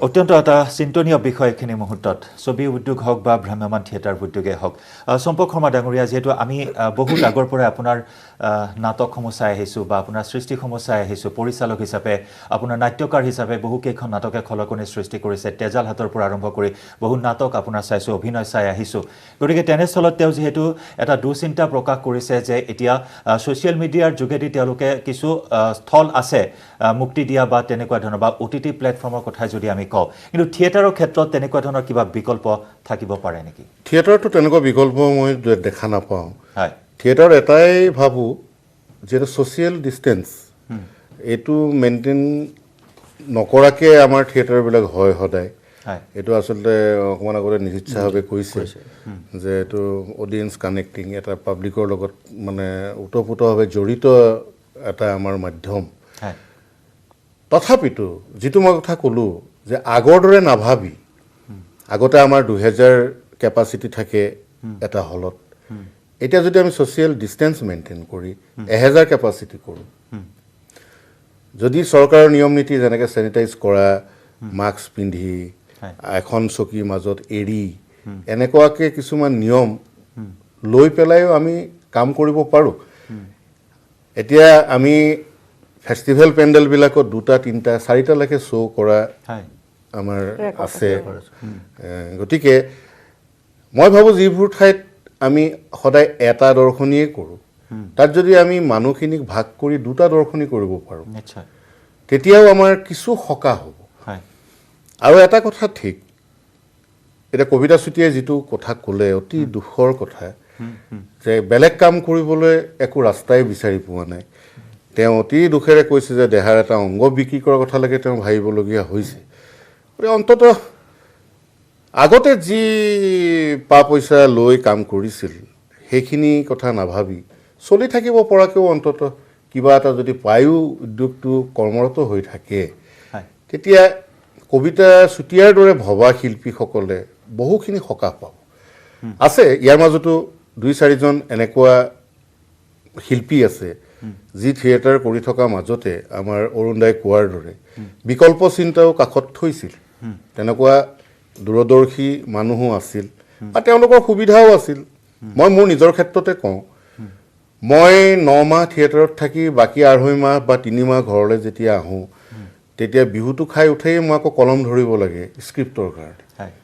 অত্যন্ত এটা চিন্তনীয় বিষয় এইখিনি মুহূৰ্তত, ছবি উদ্যোগ হওক বা ভ্ৰাম্যমান থিয়েটাৰ উদ্যোগেই হওক। চম্পক শৰ্মা ডাঙৰীয়া, যিহেতু আমি বহুত আগৰ পৰাই আপোনাৰ নাটকসমূহ চাই আহিছোঁ বা আপোনাৰ সৃষ্টিসমূহ চাই আহিছোঁ, পৰিচালক হিচাপে, আপোনাৰ নাট্যকাৰ হিচাপে বহুকেইখন নাটকে খলকনি সৃষ্টি কৰিছে, তেজাল হাতৰ পৰা আৰম্ভ কৰি বহু নাটক আপোনাৰ চাইছোঁ, অভিনয় চাই আহিছোঁ। গতিকে তেনেস্থলত তেওঁ যিহেতু এটা দুচিন্তা প্ৰকাশ কৰিছে যে এতিয়া ছ'চিয়েল মিডিয়াৰ যোগেদি তেওঁলোকে কিছু স্থল আছে মুক্তি দিয়া বা তেনেকুৱা ধৰণৰ বা OTT প্লেটফৰ্মৰ কথা যদি আমি কওঁ, কিন্তু থিয়েটাৰৰ ক্ষেত্ৰত তেনেকুৱা ধৰণৰ কিবা বিকল্প থাকিব পাৰে নেকি? থিয়েটাৰটো তেনেকুৱা বিকল্প মই দেখা নাপাওঁ। হয়, থিয়েটাৰ এটাই ভাবোঁ, যিহেতু ছ'চিয়েল ডিষ্টেঞ্চ এইটো মেইনটেইন নকৰাকৈ আমাৰ থিয়েটাৰবিলাক হয় সদায়। এইটো আচলতে অকণমান আগতে নিশ্চিতভাৱে কৈছে যে এইটো অডিয়েঞ্চ কানেক্টিং, এটা পাব্লিকৰ লগত মানে ওতঃপ্ৰোতভাৱে জড়িত এটা আমাৰ মাধ্যম। তথাপিতো যিটো মই কথা ক'লোঁ যে আগৰ দৰে নাভাবি, আগতে আমাৰ 2000 কেপাচিটি থাকে এটা হলত, এতিয়া যদি আমি ছ'চিয়েল ডিষ্টেঞ্চ মেইনটেইন কৰি 1000 কেপাচিটি কৰোঁ, যদি চৰকাৰৰ নিয়ম নীতি যেনেকৈ চেনিটাইজ কৰা, মাস্ক পিন্ধি, এখন চকীৰ মাজত এৰি, এনেকুৱাকৈ কিছুমান নিয়ম লৈ পেলাইও আমি কাম কৰিব পাৰোঁ। এতিয়া আমি ফেষ্টিভেল পেণ্ডেলবিলাকত 2টা 3টা 4টালৈকে শ্ব' কৰা আমাৰ আছে। গতিকে মই ভাবোঁ যিবোৰ ঠাইত আমি সদায় এটা দৰ্শনীয়ে কৰোঁ, তাত যদি আমি মানুহখিনিক ভাগ কৰি 2টা দৰ্শনী কৰিব পাৰোঁ, তেতিয়াও আমাৰ কিছু সকাহ হ'ব। আৰু এটা কথা ঠিক, এতিয়া কবিতা চুতীয়াই যিটো কথা ক'লে অতি দুখৰ কথা, যে বেলেগ কাম কৰিবলৈ একো ৰাস্তাই বিচাৰি পোৱা নাই। তেওঁ অতি দুখেৰে কৈছে যে দেহাৰ এটা অংগ বিক্ৰী কৰাৰ কথালৈকে তেওঁ ভাবিবলগীয়া হৈছে। গতিকে অন্ততঃ আগতে যি পা পইচা লৈ কাম কৰিছিল সেইখিনি কথা নাভাবি চলি থাকিব পৰাকৈও অন্ততঃ কিবা এটা যদি পায়ো উদ্যোগটো কৰ্মৰত হৈ থাকে, তেতিয়া কবিতা চুতীয়াৰ দৰে ভবা শিল্পীসকলে বহুখিনি সকাহ পাব। আছে ইয়াৰ মাজতো 2-4জন এনেকুৱা শিল্পী আছে যি থিয়েটাৰ কৰি থকাৰ মাজতে আমাৰ অৰুণ দাই কোৱাৰ দৰে বিকল্প চিন্তাও কাষত থৈছিল। তেনেকুৱা দূৰদৰ্শী মানুহো আছিল বা তেওঁলোকৰ সুবিধাও আছিল। মই মোৰ নিজৰ ক্ষেত্ৰতে কওঁ, মই 9 মাহ থিয়েটাৰত থাকি বাকী 2.5 মাহ বা 3 মাহ ঘৰলৈ যেতিয়া আহোঁ, তেতিয়া বিহুটো খাই উঠেই মই আকৌ কলম ধৰিব লাগে স্ক্ৰিপ্টৰ কাৰণে।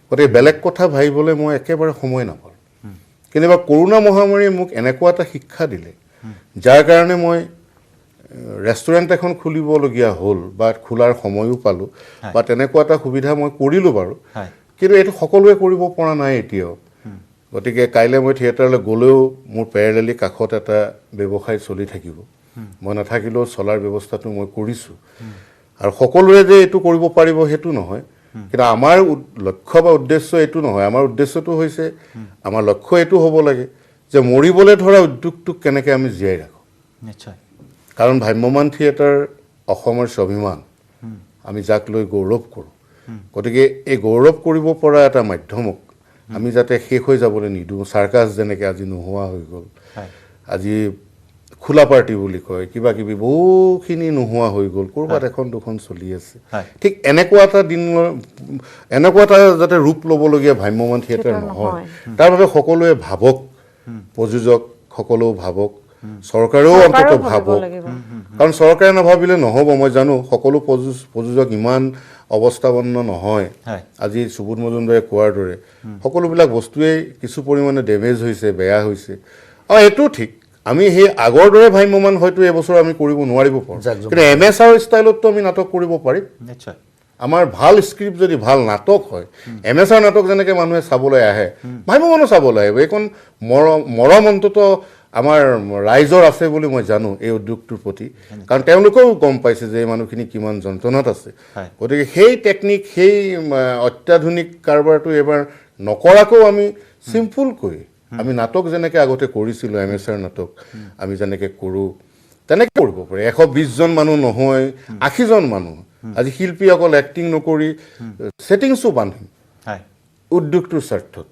গতিকে বেলেগ কথা ভাবিবলৈ মই একেবাৰে সময় নাপাওঁ। কেতিয়াবা কৰোণা মহামাৰীয়ে মোক এনেকুৱা এটা শিক্ষা দিলে, যাৰ কাৰণে মই ৰেষ্টুৰেণ্ট এখন খুলিবলগীয়া হ'ল বা খোলাৰ সময়ো পালোঁ বা তেনেকুৱা এটা সুবিধা মই কৰিলোঁ বাৰু, কিন্তু এইটো সকলোৱে কৰিব পৰা নাই এতিয়াও। গতিকে কাইলৈ মই থিয়েটাৰলৈ গ'লেও মোৰ পেৰেলেলি কাষত এটা ব্যৱসায় চলি থাকিব, মই নাথাকিলেও চলাৰ ব্যৱস্থাটো মই কৰিছোঁ। আৰু সকলোৱে যে এইটো কৰিব পাৰিব সেইটো নহয়, কিন্তু আমাৰ লক্ষ্য বা উদ্দেশ্য এইটো নহয়। আমাৰ উদ্দেশ্যটো হৈছে, আমাৰ লক্ষ্য এইটো হ'ব লাগে যে মৰিবলৈ ধৰা উদ্যোগটোক কেনেকৈ আমি জীয়াই ৰাখোঁ। নিশ্চয়, কাৰণ ভ্ৰাম্যমান থিয়েটাৰ অসমৰ স্বাভিমান, আমি যাক লৈ গৌৰৱ কৰোঁ। গতিকে এই গৌৰৱ কৰিব পৰা এটা মাধ্যমক আমি যাতে শেষ হৈ যাবলৈ নিদিওঁ। চাৰ্কাছ যেনেকৈ আজি নোহোৱা হৈ গ'ল, আজি খোলা পাৰ্টি বুলি কয় কিবা কিবি বহুখিনি নোহোৱা হৈ গ'ল ক'ৰবাত এখন দুখন চলি আছে ঠিক এনেকুৱা এটা যাতে ৰূপ ল'বলগীয়া ভ্ৰাম্যমাণ থিয়েটাৰ নহয় তাৰ বাবে সকলোৱে ভাবক প্ৰযোজক সকলেও ভাবক চৰকাৰেও অন্তত ভাবক কাৰণ চৰকাৰে নাভাবিলে নহ'ব মই জানো সকলো প্ৰযোজক ইমান অৱস্থাৱন্ন নহয় আজি সুবোধ মজুমদাৰে কোৱাৰ দৰে সকলোবিলাক বস্তুৱেই কিছু পৰিমাণে ডেমেজ হৈছে বেয়া হৈছে এইটো ঠিক আমি সেই আগৰ দৰে ভ্ৰাম্যমাণ হয়তো এবছৰ আমি কৰিব নোৱাৰিব পাৰোঁ কিন্তু MSR ষ্টাইলততো আমি নাটক কৰিব পাৰিম নিশ্চয় আমাৰ ভাল স্ক্ৰিপ্ট যদি ভাল নাটক হয় MSR নাটক যেনেকৈ মানুহে চাবলৈ আহে ভ্ৰাম্যমাণো চাবলৈ আহিব এইখন মৰম অন্তত আমাৰ ৰাইজৰ আছে বুলি মই জানো এই উদ্যোগটোৰ প্ৰতি কাৰণ তেওঁলোকেও গম পাইছে যে এই মানুহখিনি কিমান যন্ত্ৰণাত আছে গতিকে সেই টেকনিক সেই অত্যাধুনিক কাৰবাৰটো এবাৰ নকৰাকৈও আমি চিম্পুলকৈ আমি নাটক যেনেকৈ আগতে কৰিছিলোঁ MSR নাটক আমি যেনেকৈ কৰোঁ তেনেকৈ কৰিব পাৰি 120 জন মানুহ নহয় 80 জন মানুহ আজি শিল্পী অকল এক্টিং নকৰি ছেটিংছো বান্ধিম উদ্যোগটোৰ স্বাৰ্থত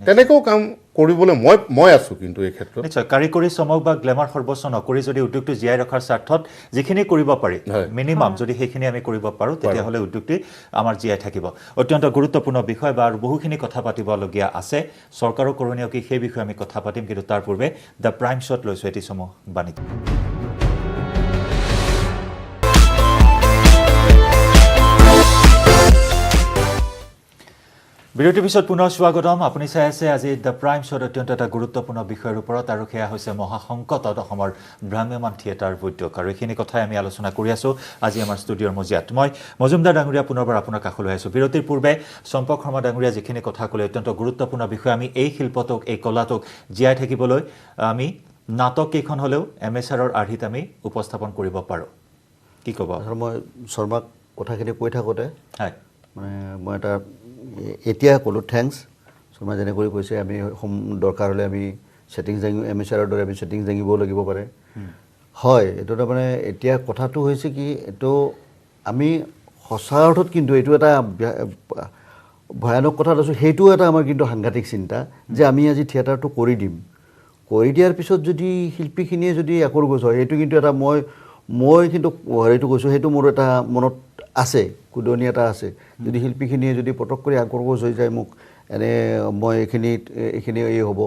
তেনেকৈও কাম কৰিবলৈ মই আছোঁ কিন্তু এই ক্ষেত্ৰত নিশ্চয় কাৰিকৰী চমক বা গ্লেমাৰ সৰ্বোচ্চ নকৰি যদি উদ্যোগটো জীয়াই ৰখাৰ স্বাৰ্থত যিখিনি কৰিব পাৰি মিনিমাম যদি সেইখিনি আমি কৰিব পাৰোঁ তেতিয়াহ'লে উদ্যোগটি আমাৰ জীয়াই থাকিব অত্যন্ত গুৰুত্বপূৰ্ণ বিষয় বা আৰু বহুখিনি কথা পাতিবলগীয়া আছে চৰকাৰৰ কৰণীয় কি সেই বিষয়ে আমি কথা পাতিম কিন্তু তাৰ পূৰ্বে দ্য প্ৰাইম শ্বট লৈছোঁ এটি চমু বাণিজ্য বিৰতিৰ পিছত পুনৰ স্বাগতম আপুনি চাই আছে আজি দ্য প্ৰাইম শ্বট অত্যন্ত এটা গুৰুত্বপূৰ্ণ বিষয়ৰ ওপৰত আৰু সেয়া হৈছে মহাসংকটত অসমৰ ভ্ৰাম্যমাণ থিয়েটাৰ উদ্যোগ আৰু এইখিনি কথাই আমি আলোচনা কৰি আছোঁ আজি আমাৰ ষ্টুডিঅ'ৰ মজিয়াত মই মজুমদাৰ ডাঙৰীয়া পুনৰবাৰ আপোনাৰ কাষলৈ আহিছোঁ বিৰতিৰ পূৰ্বে চম্পক শৰ্মা ডাঙৰীয়া যিখিনি কথা ক'লে অত্যন্ত গুৰুত্বপূৰ্ণ বিষয় আমি এই শিল্পটোক এই কলাটোক জীয়াই থাকিবলৈ আমি নাটক কেইখন হ'লেও MSRৰ আৰ্হিত আমি উপস্থাপন কৰিব পাৰোঁ কি ক'ব মই শৰ্মাক কথাখিনি কৈ থাকোঁতে হয় মানে মই এটা এতিয়া ক'লোঁ থেংকছ শৰ্মা যেনেকৈ কৈছে আমি দৰকাৰ হ'লে আমি ছেটিংছ দাঙি MSRৰ দৰে আমি ছেটিংছ দাঙিবও লাগিব পাৰে হয় এইটো তাৰমানে এতিয়া কথাটো হৈছে কি এইটো আমি সঁচা অৰ্থত কিন্তু এইটো এটা ভয়ানক কথাত আছোঁ সেইটোও এটা আমাৰ কিন্তু সাংঘাতিক চিন্তা যে আমি আজি থিয়েটাৰটো কৰি দিম কৰি দিয়াৰ পিছত যদি শিল্পীখিনিয়ে যদি আকোৰগোজ হয় এইটো কিন্তু এটা মই কিন্তু হেৰিটো কৈছোঁ সেইটো মোৰ এটা মনত আছে কুদনি এটা আছে যদি শিল্পীখিনিয়ে যদি পটক কৰি আকোৰগোজ হৈ যায় মোক এনে মই এইখিনি হ'ব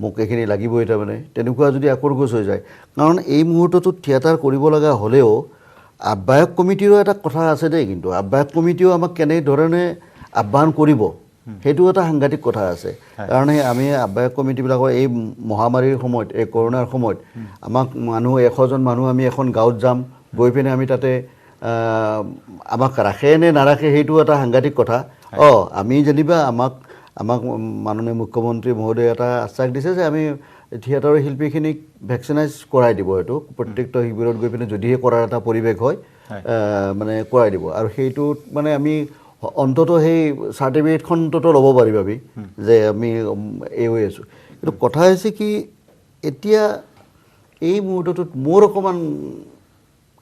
মোক এইখিনি লাগিবই তাৰমানে তেনেকুৱা যদি আকোৰগোজ হৈ যায় কাৰণ এই মুহূৰ্তটোত থিয়েটাৰ কৰিব লগা হ'লেও আহ্বায়ক কমিটিৰো এটা কথা আছে দেই কিন্তু আহ্বায়ক কমিটিও আমাক কেনেধৰণে আহ্বান কৰিব সেইটো এটা সাংঘাতিক কথা আছে কাৰণ আমি আহ্বায়ক কমিটিবিলাকৰ এই মহামাৰীৰ সময়ত এই কৰোণাৰ সময়ত আমাক 100 জন মানুহ আমি এখন গাঁৱত যাম গৈ পিনে আমি তাতে আমাক ৰাখে নে নাৰাখে সেইটো এটা সাংঘাতিক কথা আমি যেনিবা আমাক মাননীয় মুখ্যমন্ত্ৰী মহোদয়ে এটা আশ্বাস দিছে যে আমি থিয়েটাৰৰ শিল্পীখিনিক ভেকচিনাইজ কৰাই দিব এইটো প্ৰত্যেকটো শিবিৰত গৈ পিনে যদিহে কৰাৰ এটা পৰিৱেশ হয় মানে কৰাই দিব আৰু সেইটোত মানে আমি অন্তত সেই চাৰ্টিফিকেটখন অন্তত ল'ব পাৰিম আমি যে আমি এই হৈ আছোঁ কিন্তু কথা হৈছে কি এতিয়া এই মুহূৰ্তটোত মোৰ অকণমান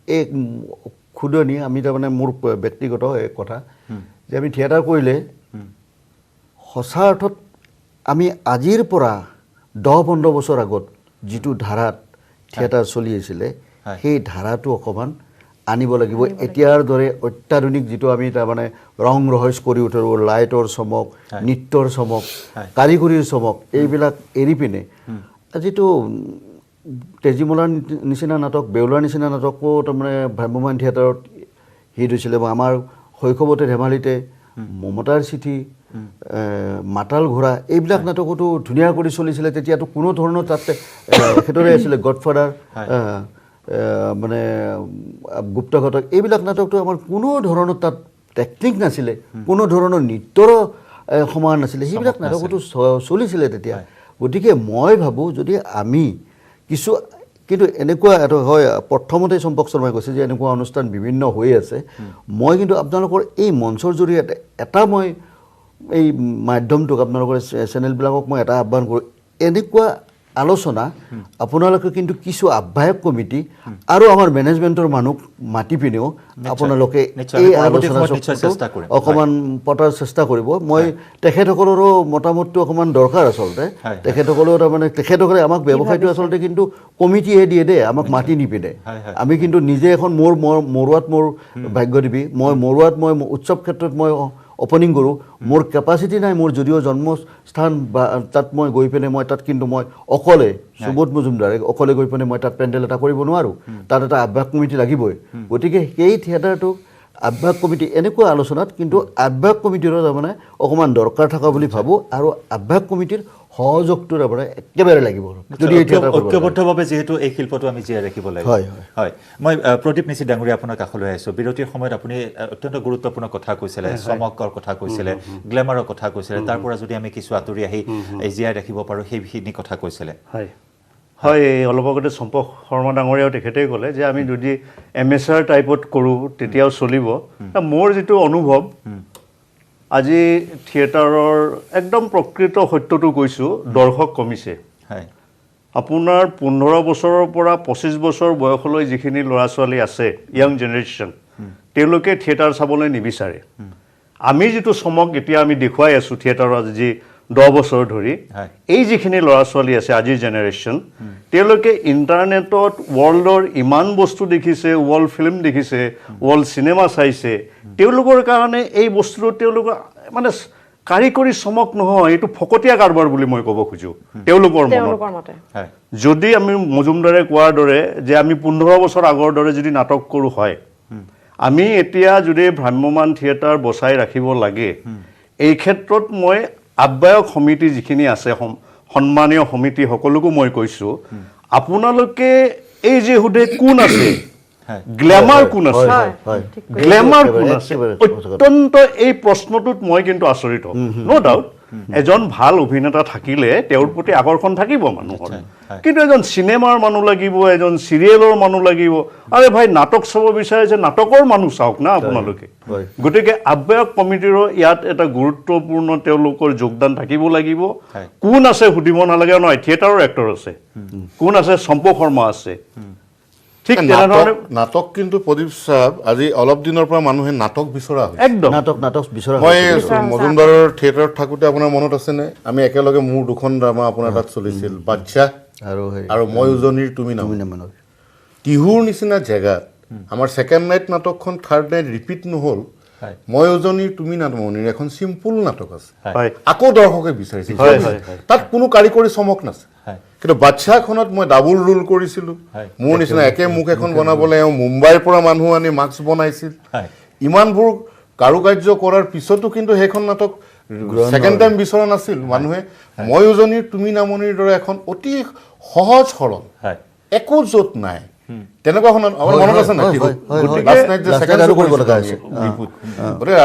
এই খুদনি আমি তাৰমানে মোৰ ব্যক্তিগত এক কথা যে আমি থিয়েটাৰ কৰিলে সঁচা অৰ্থত আমি আজিৰ পৰা 10-15 বছৰ আগত যিটো ধাৰাত থিয়েটাৰ চলি আছিলে সেই ধাৰাটো অকণমান আনিব লাগিব এতিয়াৰ দৰে অত্যাধুনিক যিটো আমি তাৰমানে ৰং ৰহস্য কৰি উঠিব লাইটৰ চমক নৃত্যৰ চমক কাৰিকৰীৰ চমক এইবিলাক এৰি পিনে যিটো তেজীমলাৰ নিচিনা নাটক বেউলাৰ নিচিনা নাটকো তাৰমানে ভ্ৰাম্যমাণ থিয়েটাৰত হিট হৈছিলে আমাৰ শৈশৱতে ধেমালিতে মমতাৰ চিঠি মাতাল ঘোঁৰা এইবিলাক নাটকতো ধুনীয়া কৰি চলিছিলে তেতিয়াতো কোনো ধৰণৰ তাতে সেইদৰে আছিলে গডফাদাৰ মানে গুপ্তঘাতক এইবিলাক নাটকটো আমাৰ কোনো ধৰণৰ তাত টেকনিক নাছিলে কোনো ধৰণৰ নৃত্যৰ সমান নাছিলে সেইবিলাক নাটকতো চলিছিলে তেতিয়া গতিকে মই ভাবোঁ যদি আমি কিন্তু এনেকুৱা এটা হয় প্ৰথমতে চম্পক শৰ্মাই কৈছে যে এনেকুৱা অনুষ্ঠান বিভিন্ন হৈ আছে মই কিন্তু আপোনালোকৰ এই মঞ্চৰ জৰিয়তে এটা মই এই মাধ্যমটোক আপোনালোকৰ চেনেলবিলাকক মই এটা আহ্বান কৰোঁ এনেকুৱা আলোচনা আপোনালোকে কিন্তু কিছু আহ্বায়ক কমিটি আৰু আমাৰ মেনেজমেণ্টৰ মানুহ মাতি পিনেও আপোনালোকে এই আলোচনা অকণমান পতাৰ চেষ্টা কৰিব মই তেখেতসকলৰো মতামতটো অকণমান দৰকাৰ আচলতে তেখেতসকলেও তাৰমানে তেখেতসকলে আমাক ব্যৱসায়টো আচলতে কিন্তু কমিটিয়ে দিয়ে দেই আমাক মাতি নিপিনে আমি কিন্তু নিজে এখন মৰুৱাত মোৰ ভাগ্যদেৱী মই মৰুৱাত মই উৎসৱ ক্ষেত্ৰত মই অপেনিং কৰোঁ মোৰ কেপাচিটি নাই মোৰ যদিও জন্মস্থান বা তাত মই গৈ পিনে মই তাত কিন্তু মই অকলে সুবোধ মজুমদাৰে অকলে গৈ পিনে মই তাত পেণ্ডেল এটা কৰিব নোৱাৰোঁ তাত এটা আহ্বায়ক কমিটি লাগিবই গতিকে সেই থিয়েটাৰটোক আহ্বায়ক কমিটি এনেকুৱা আলোচনাত কিন্তু আহ্বায়ক কমিটিৰো তাৰমানে অকণমান দৰকাৰ থকা বুলি ভাবোঁ আৰু আহ্বায়ক কমিটিৰ সহযোগটো তাৰমানে একেবাৰে লাগিব যদি ঐক্যবদ্ধভাৱে যিহেতু এই শিল্পটো আমি জীয়াই ৰাখিব লাগিব হয় মই প্ৰদীপ নিশি ডাঙৰীয়া আপোনাৰ কাষলৈ আহিছোঁ বিৰতিৰ সময়ত আপুনি অত্যন্ত গুৰুত্বপূৰ্ণ কথা কৈছিলে চমকৰ কথা কৈছিলে গ্লেমাৰৰ কথা কৈছিলে তাৰ পৰা যদি আমি কিছু আঁতৰি আহি জীয়াই ৰাখিব পাৰোঁ সেইখিনি কথা কৈছিলে হয় অলপ আগতে চম্পক শৰ্মা ডাঙৰীয়াও তেখেতেই ক'লে যে আমি যদি এমেচাৰ টাইপত কৰোঁ তেতিয়াও চলিব মোৰ যিটো অনুভৱ আজি থিয়েটাৰৰ একদম প্ৰকৃত সত্যটো কৈছোঁ দৰ্শক কমিছে আপোনাৰ 15 বছৰৰ পৰা 25 বছৰ বয়সলৈ যিখিনি ল'ৰা ছোৱালী আছে য়াং জেনেৰেশ্যন তেওঁলোকে থিয়েটাৰ চাবলৈ নিবিচাৰে আমি যিটো চমক এতিয়া আমি দেখুৱাই আছোঁ থিয়েটাৰৰ আজি 10 বছৰ ধৰি এই যিখিনি ল'ৰা ছোৱালী আছে আজিৰ জেনেৰেশ্যন তেওঁলোকে ইণ্টাৰনেটত ৱৰ্ল্ডৰ ইমান বস্তু দেখিছে ৱৰ্ল্ড ফিল্ম দেখিছে ৱৰ্ল্ড চিনেমা চাইছে তেওঁলোকৰ কাৰণে এই বস্তুটো তেওঁলোকৰ মানে কাৰিকৰী চমক নহয় এইটো ফকতীয়া কাৰবাৰ বুলি মই ক'ব খোজোঁ তেওঁলোকৰ মতে যদি আমি মজুমদাৰে কোৱাৰ দৰে যে আমি 15 বছৰ আগৰ দৰে যদি নাটক কৰোঁ হয় আমি এতিয়া যদি ভ্ৰাম্যমান থিয়েটাৰ বচাই ৰাখিব লাগে এই ক্ষেত্ৰত মই আহ্বায়ক সমিতি যিখিনি আছে সন্মানীয় সমিতি সকলোকো মই কৈছোঁ আপোনালোকে এই যে সুধে কোন আছে গ্লেমাৰ কোন আছে গ্লেমাৰ কোন আছে অত্যন্ত এই প্ৰশ্নটোত মই কিন্তু আচৰিত নো ডাউট এজন ভাল অভিনেতা থাকিলে তেওঁৰ প্ৰতি আকৰ্ষণ থাকিব মানুহৰ কিন্তু এজন চিনেমাৰ মানুহ লাগিব এজন চিৰিয়েলৰ মানুহ লাগিব আৰে ভাই নাটক চাব বিচাৰে যে নাটকৰ মানুহ চাওক না আপোনালোকে গতিকে আহ্বায়ক কমিটিৰো ইয়াত এটা গুৰুত্বপূৰ্ণ তেওঁলোকৰ যোগদান থাকিব লাগিব কোন আছে সুধিব নালাগে নহয় থিয়েটাৰৰ এক্টৰ আছে কোন আছে চম্পক শৰ্মা আছে ঠিক তেনেধৰণে নাটক কিন্তু প্ৰদীপ সাহেব আজি অলপ দিনৰ পৰা মানুহে নাটক বিচৰা হয় একদম নাটক বিচৰা মই মজুমদাৰৰ থিয়েটাৰত থাকোঁতে আপোনাৰ মনত আছেনে আমি একেলগে মোৰ দুখন ড্ৰামা আপোনাৰ তাত চলিছিল বাদশাহ আৰু মই উজনিৰ তুমি নামনি টিহুৰ নিচিনা জেগাত আমাৰ ছেকেণ্ড নাইট নাটকখন থাৰ্ড নাইট ৰিপিট নহ'ল মই উজনিৰ তুমি নামনিৰ এখন চিম্পুল নাটক আছে আকৌ দৰ্শকে বিচাৰিছিল তাত কোনো কাৰিকৰী চমক নাছিল কিন্তু বাদশাহখনত মই ডাবুল ৰোল কৰিছিলোঁ মোৰ নিচিনা একে মুখ এখন বনাবলৈ মুম্বাইৰ পৰা মানুহ আনি মাস্ক বনাইছিল ইমানবোৰ কাৰুকাৰ্য কৰাৰ পিছতো কিন্তু সেইখন নাটক ছেকেণ্ড টাইম বিচৰা নাছিল মানুহে মই উজনিৰ তুমি নামনিৰ দৰে এখন অতি সহজ সৰল একো য'ত নাই তেনেকুৱাখন আমাৰ মনত আছে নাই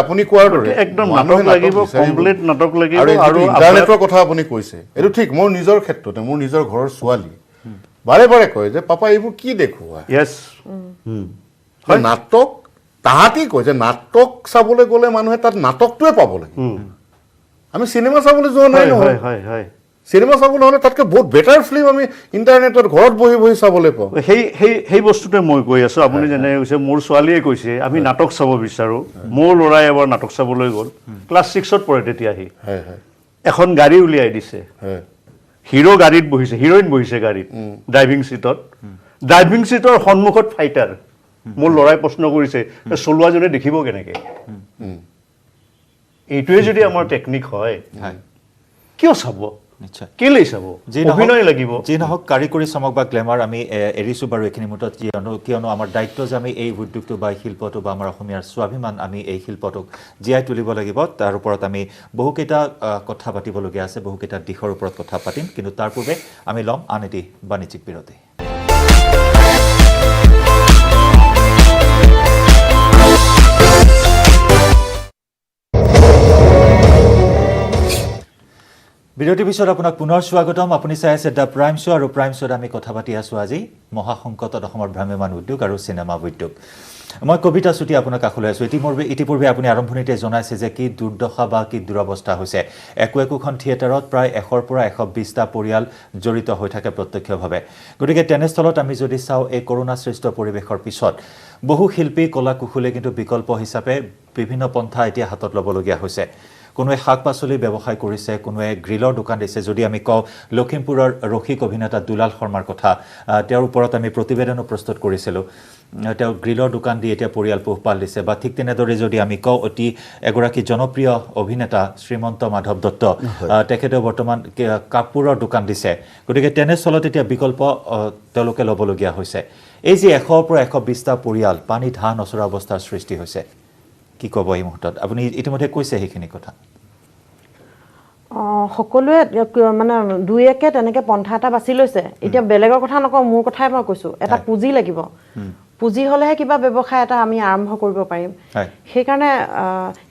আপুনি কোৱাৰ দৰে একদম নাটক লাগিব কমপ্লিট নাটক লাগিব আৰু ইণ্টাৰনেটৰ কথা আপুনি কৈছে এইটো ঠিক মোৰ নিজৰ ক্ষেত্ৰতে মোৰ নিজৰ ঘৰৰ ছোৱালী বাৰে বাৰে কয় যে পাপা এইবোৰ কি দেখুওৱা নাটক তাহাঁতি কয় যে নাটক চাবলৈ গ'লে মানুহে তাত নাটকটোৱে পাব লাগে আমি চিনেমা চাবলৈ যোৱা নাই নহয় চিনেমা চাবলৈ হ'লে তাতকৈ বহুত বেটাৰ ফিল্ম আমি ইণ্টাৰনেটত ঘৰত বহি বহি চাবলৈ পাওঁ সেই বস্তুটোৱে মই কৈ আছোঁ আপুনি যেনেকৈ কৈছে মোৰ ছোৱালীয়ে কৈছে আমি নাটক চাব বিচাৰোঁ মোৰ ল'ৰাই এবাৰ নাটক চাবলৈ গ'ল ক্লাছ 6ত পঢ়ে তেতিয়া আহি এখন গাড়ী উলিয়াই দিছে হিৰো গাড়ীত বহিছে হিৰইন বহিছে গাড়ীত ড্ৰাইভিং ছিটৰ সন্মুখত ফাইটাৰ মোৰ ল'ৰাই প্ৰশ্ন কৰিছে চলোৱাজনে দেখিব কেনেকৈ এইটোৱে যদি আমাৰ টেকনিক হয় কিয় চাব কেলেই চাব অভিনয় লাগিব যি নহওক কাৰিকৰী চমক বা গ্লেমাৰ আমি এৰিছোঁ বাৰু এইখিনি মুহূৰ্তত কিয়নো আমাৰ দায়িত্ব যে আমি এই উদ্যোগটো বা শিল্পটো বা আমাৰ অসমীয়াৰ স্বাভিমান আমি এই শিল্পটোক জীয়াই তুলিব লাগিব তাৰ ওপৰত আমি বহুকেইটা কথা পাতিবলগীয়া আছে বহুকেইটা দিশৰ ওপৰত কথা পাতিম কিন্তু তাৰ পূৰ্বে আমি ল'ম আন এটি বাণিজ্যিক বিৰতি বিৰতিৰ পিছত আপোনাক পুনৰ স্বাগতম আপুনি চাই আছে দ্য প্ৰাইম শ্ব' আৰু প্ৰাইম শ্ব'ত আমি কথা পাতি আছোঁ আজি মহাসংকটত অসমৰ ভ্ৰাম্যমান উদ্যোগ আৰু চিনেমা উদ্যোগ মই কবিতা চুটি আপোনাৰ কাষলৈ আছোঁ। ইতিপূৰ্বে আপুনি আৰম্ভণিতে জনাইছে যে কি দুৰ্দশা বা কি দুৰৱস্থা হৈছে। একোখন থিয়েটাৰত প্ৰায় 100 পৰা 120টা পৰিয়াল জড়িত হৈ থাকে প্ৰত্যক্ষভাৱে। গতিকে তেনেস্থলত আমি যদি চাওঁ এই কৰোণা সৃষ্ট পৰিৱেশৰ পিছত বহু শিল্পী কলা কুশলে কিন্তু বিকল্প হিচাপে বিভিন্ন পন্থা এতিয়া হাতত ল'বলগীয়া হৈছে। কোনোৱে শাক পাচলি ব্যৱসায় কৰিছে, কোনোৱে গ্ৰিলৰ দোকান দিছে। যদি আমি কওঁ লখিমপুৰৰ ৰসিক অভিনেতা দুলাল শৰ্মাৰ কথা, তেওঁৰ ওপৰত আমি প্ৰতিবেদনো প্ৰস্তুত কৰিছিলোঁ। তেওঁ গ্ৰিলৰ দোকান দি এতিয়া পৰিয়াল পোহপাল দিছে। বা ঠিক তেনেদৰে যদি আমি কওঁ অতি এগৰাকী জনপ্ৰিয় অভিনেতা শ্ৰীমন্ত মাধৱ দত্ত, তেখেতেও বৰ্তমান কাপোৰৰ দোকান দিছে। গতিকে তেনেস্থলত এতিয়া বিকল্প তেওঁলোকে ল'বলগীয়া হৈছে। এই যে 100 পৰা 120টা পৰিয়াল পানী ধান নচৰা অৱস্থাৰ সৃষ্টি হৈছে, কি ক'ব এই মুহূৰ্তত? আপুনি ইতিমধ্যে কৈছে সেইখিনি কথা। সকলোৱে মানে দুই একে তেনেকৈ পন্থা এটা বাছি লৈছে। এতিয়া বেলেগৰ কথা নকওঁ, মোৰ কথাই মই কৈছোঁ। এটা পুঁজি লাগিব। পুঁজি হ'লেহে কিবা ব্যৱসায় এটা আমি আৰম্ভ কৰিব পাৰিম। সেইকাৰণে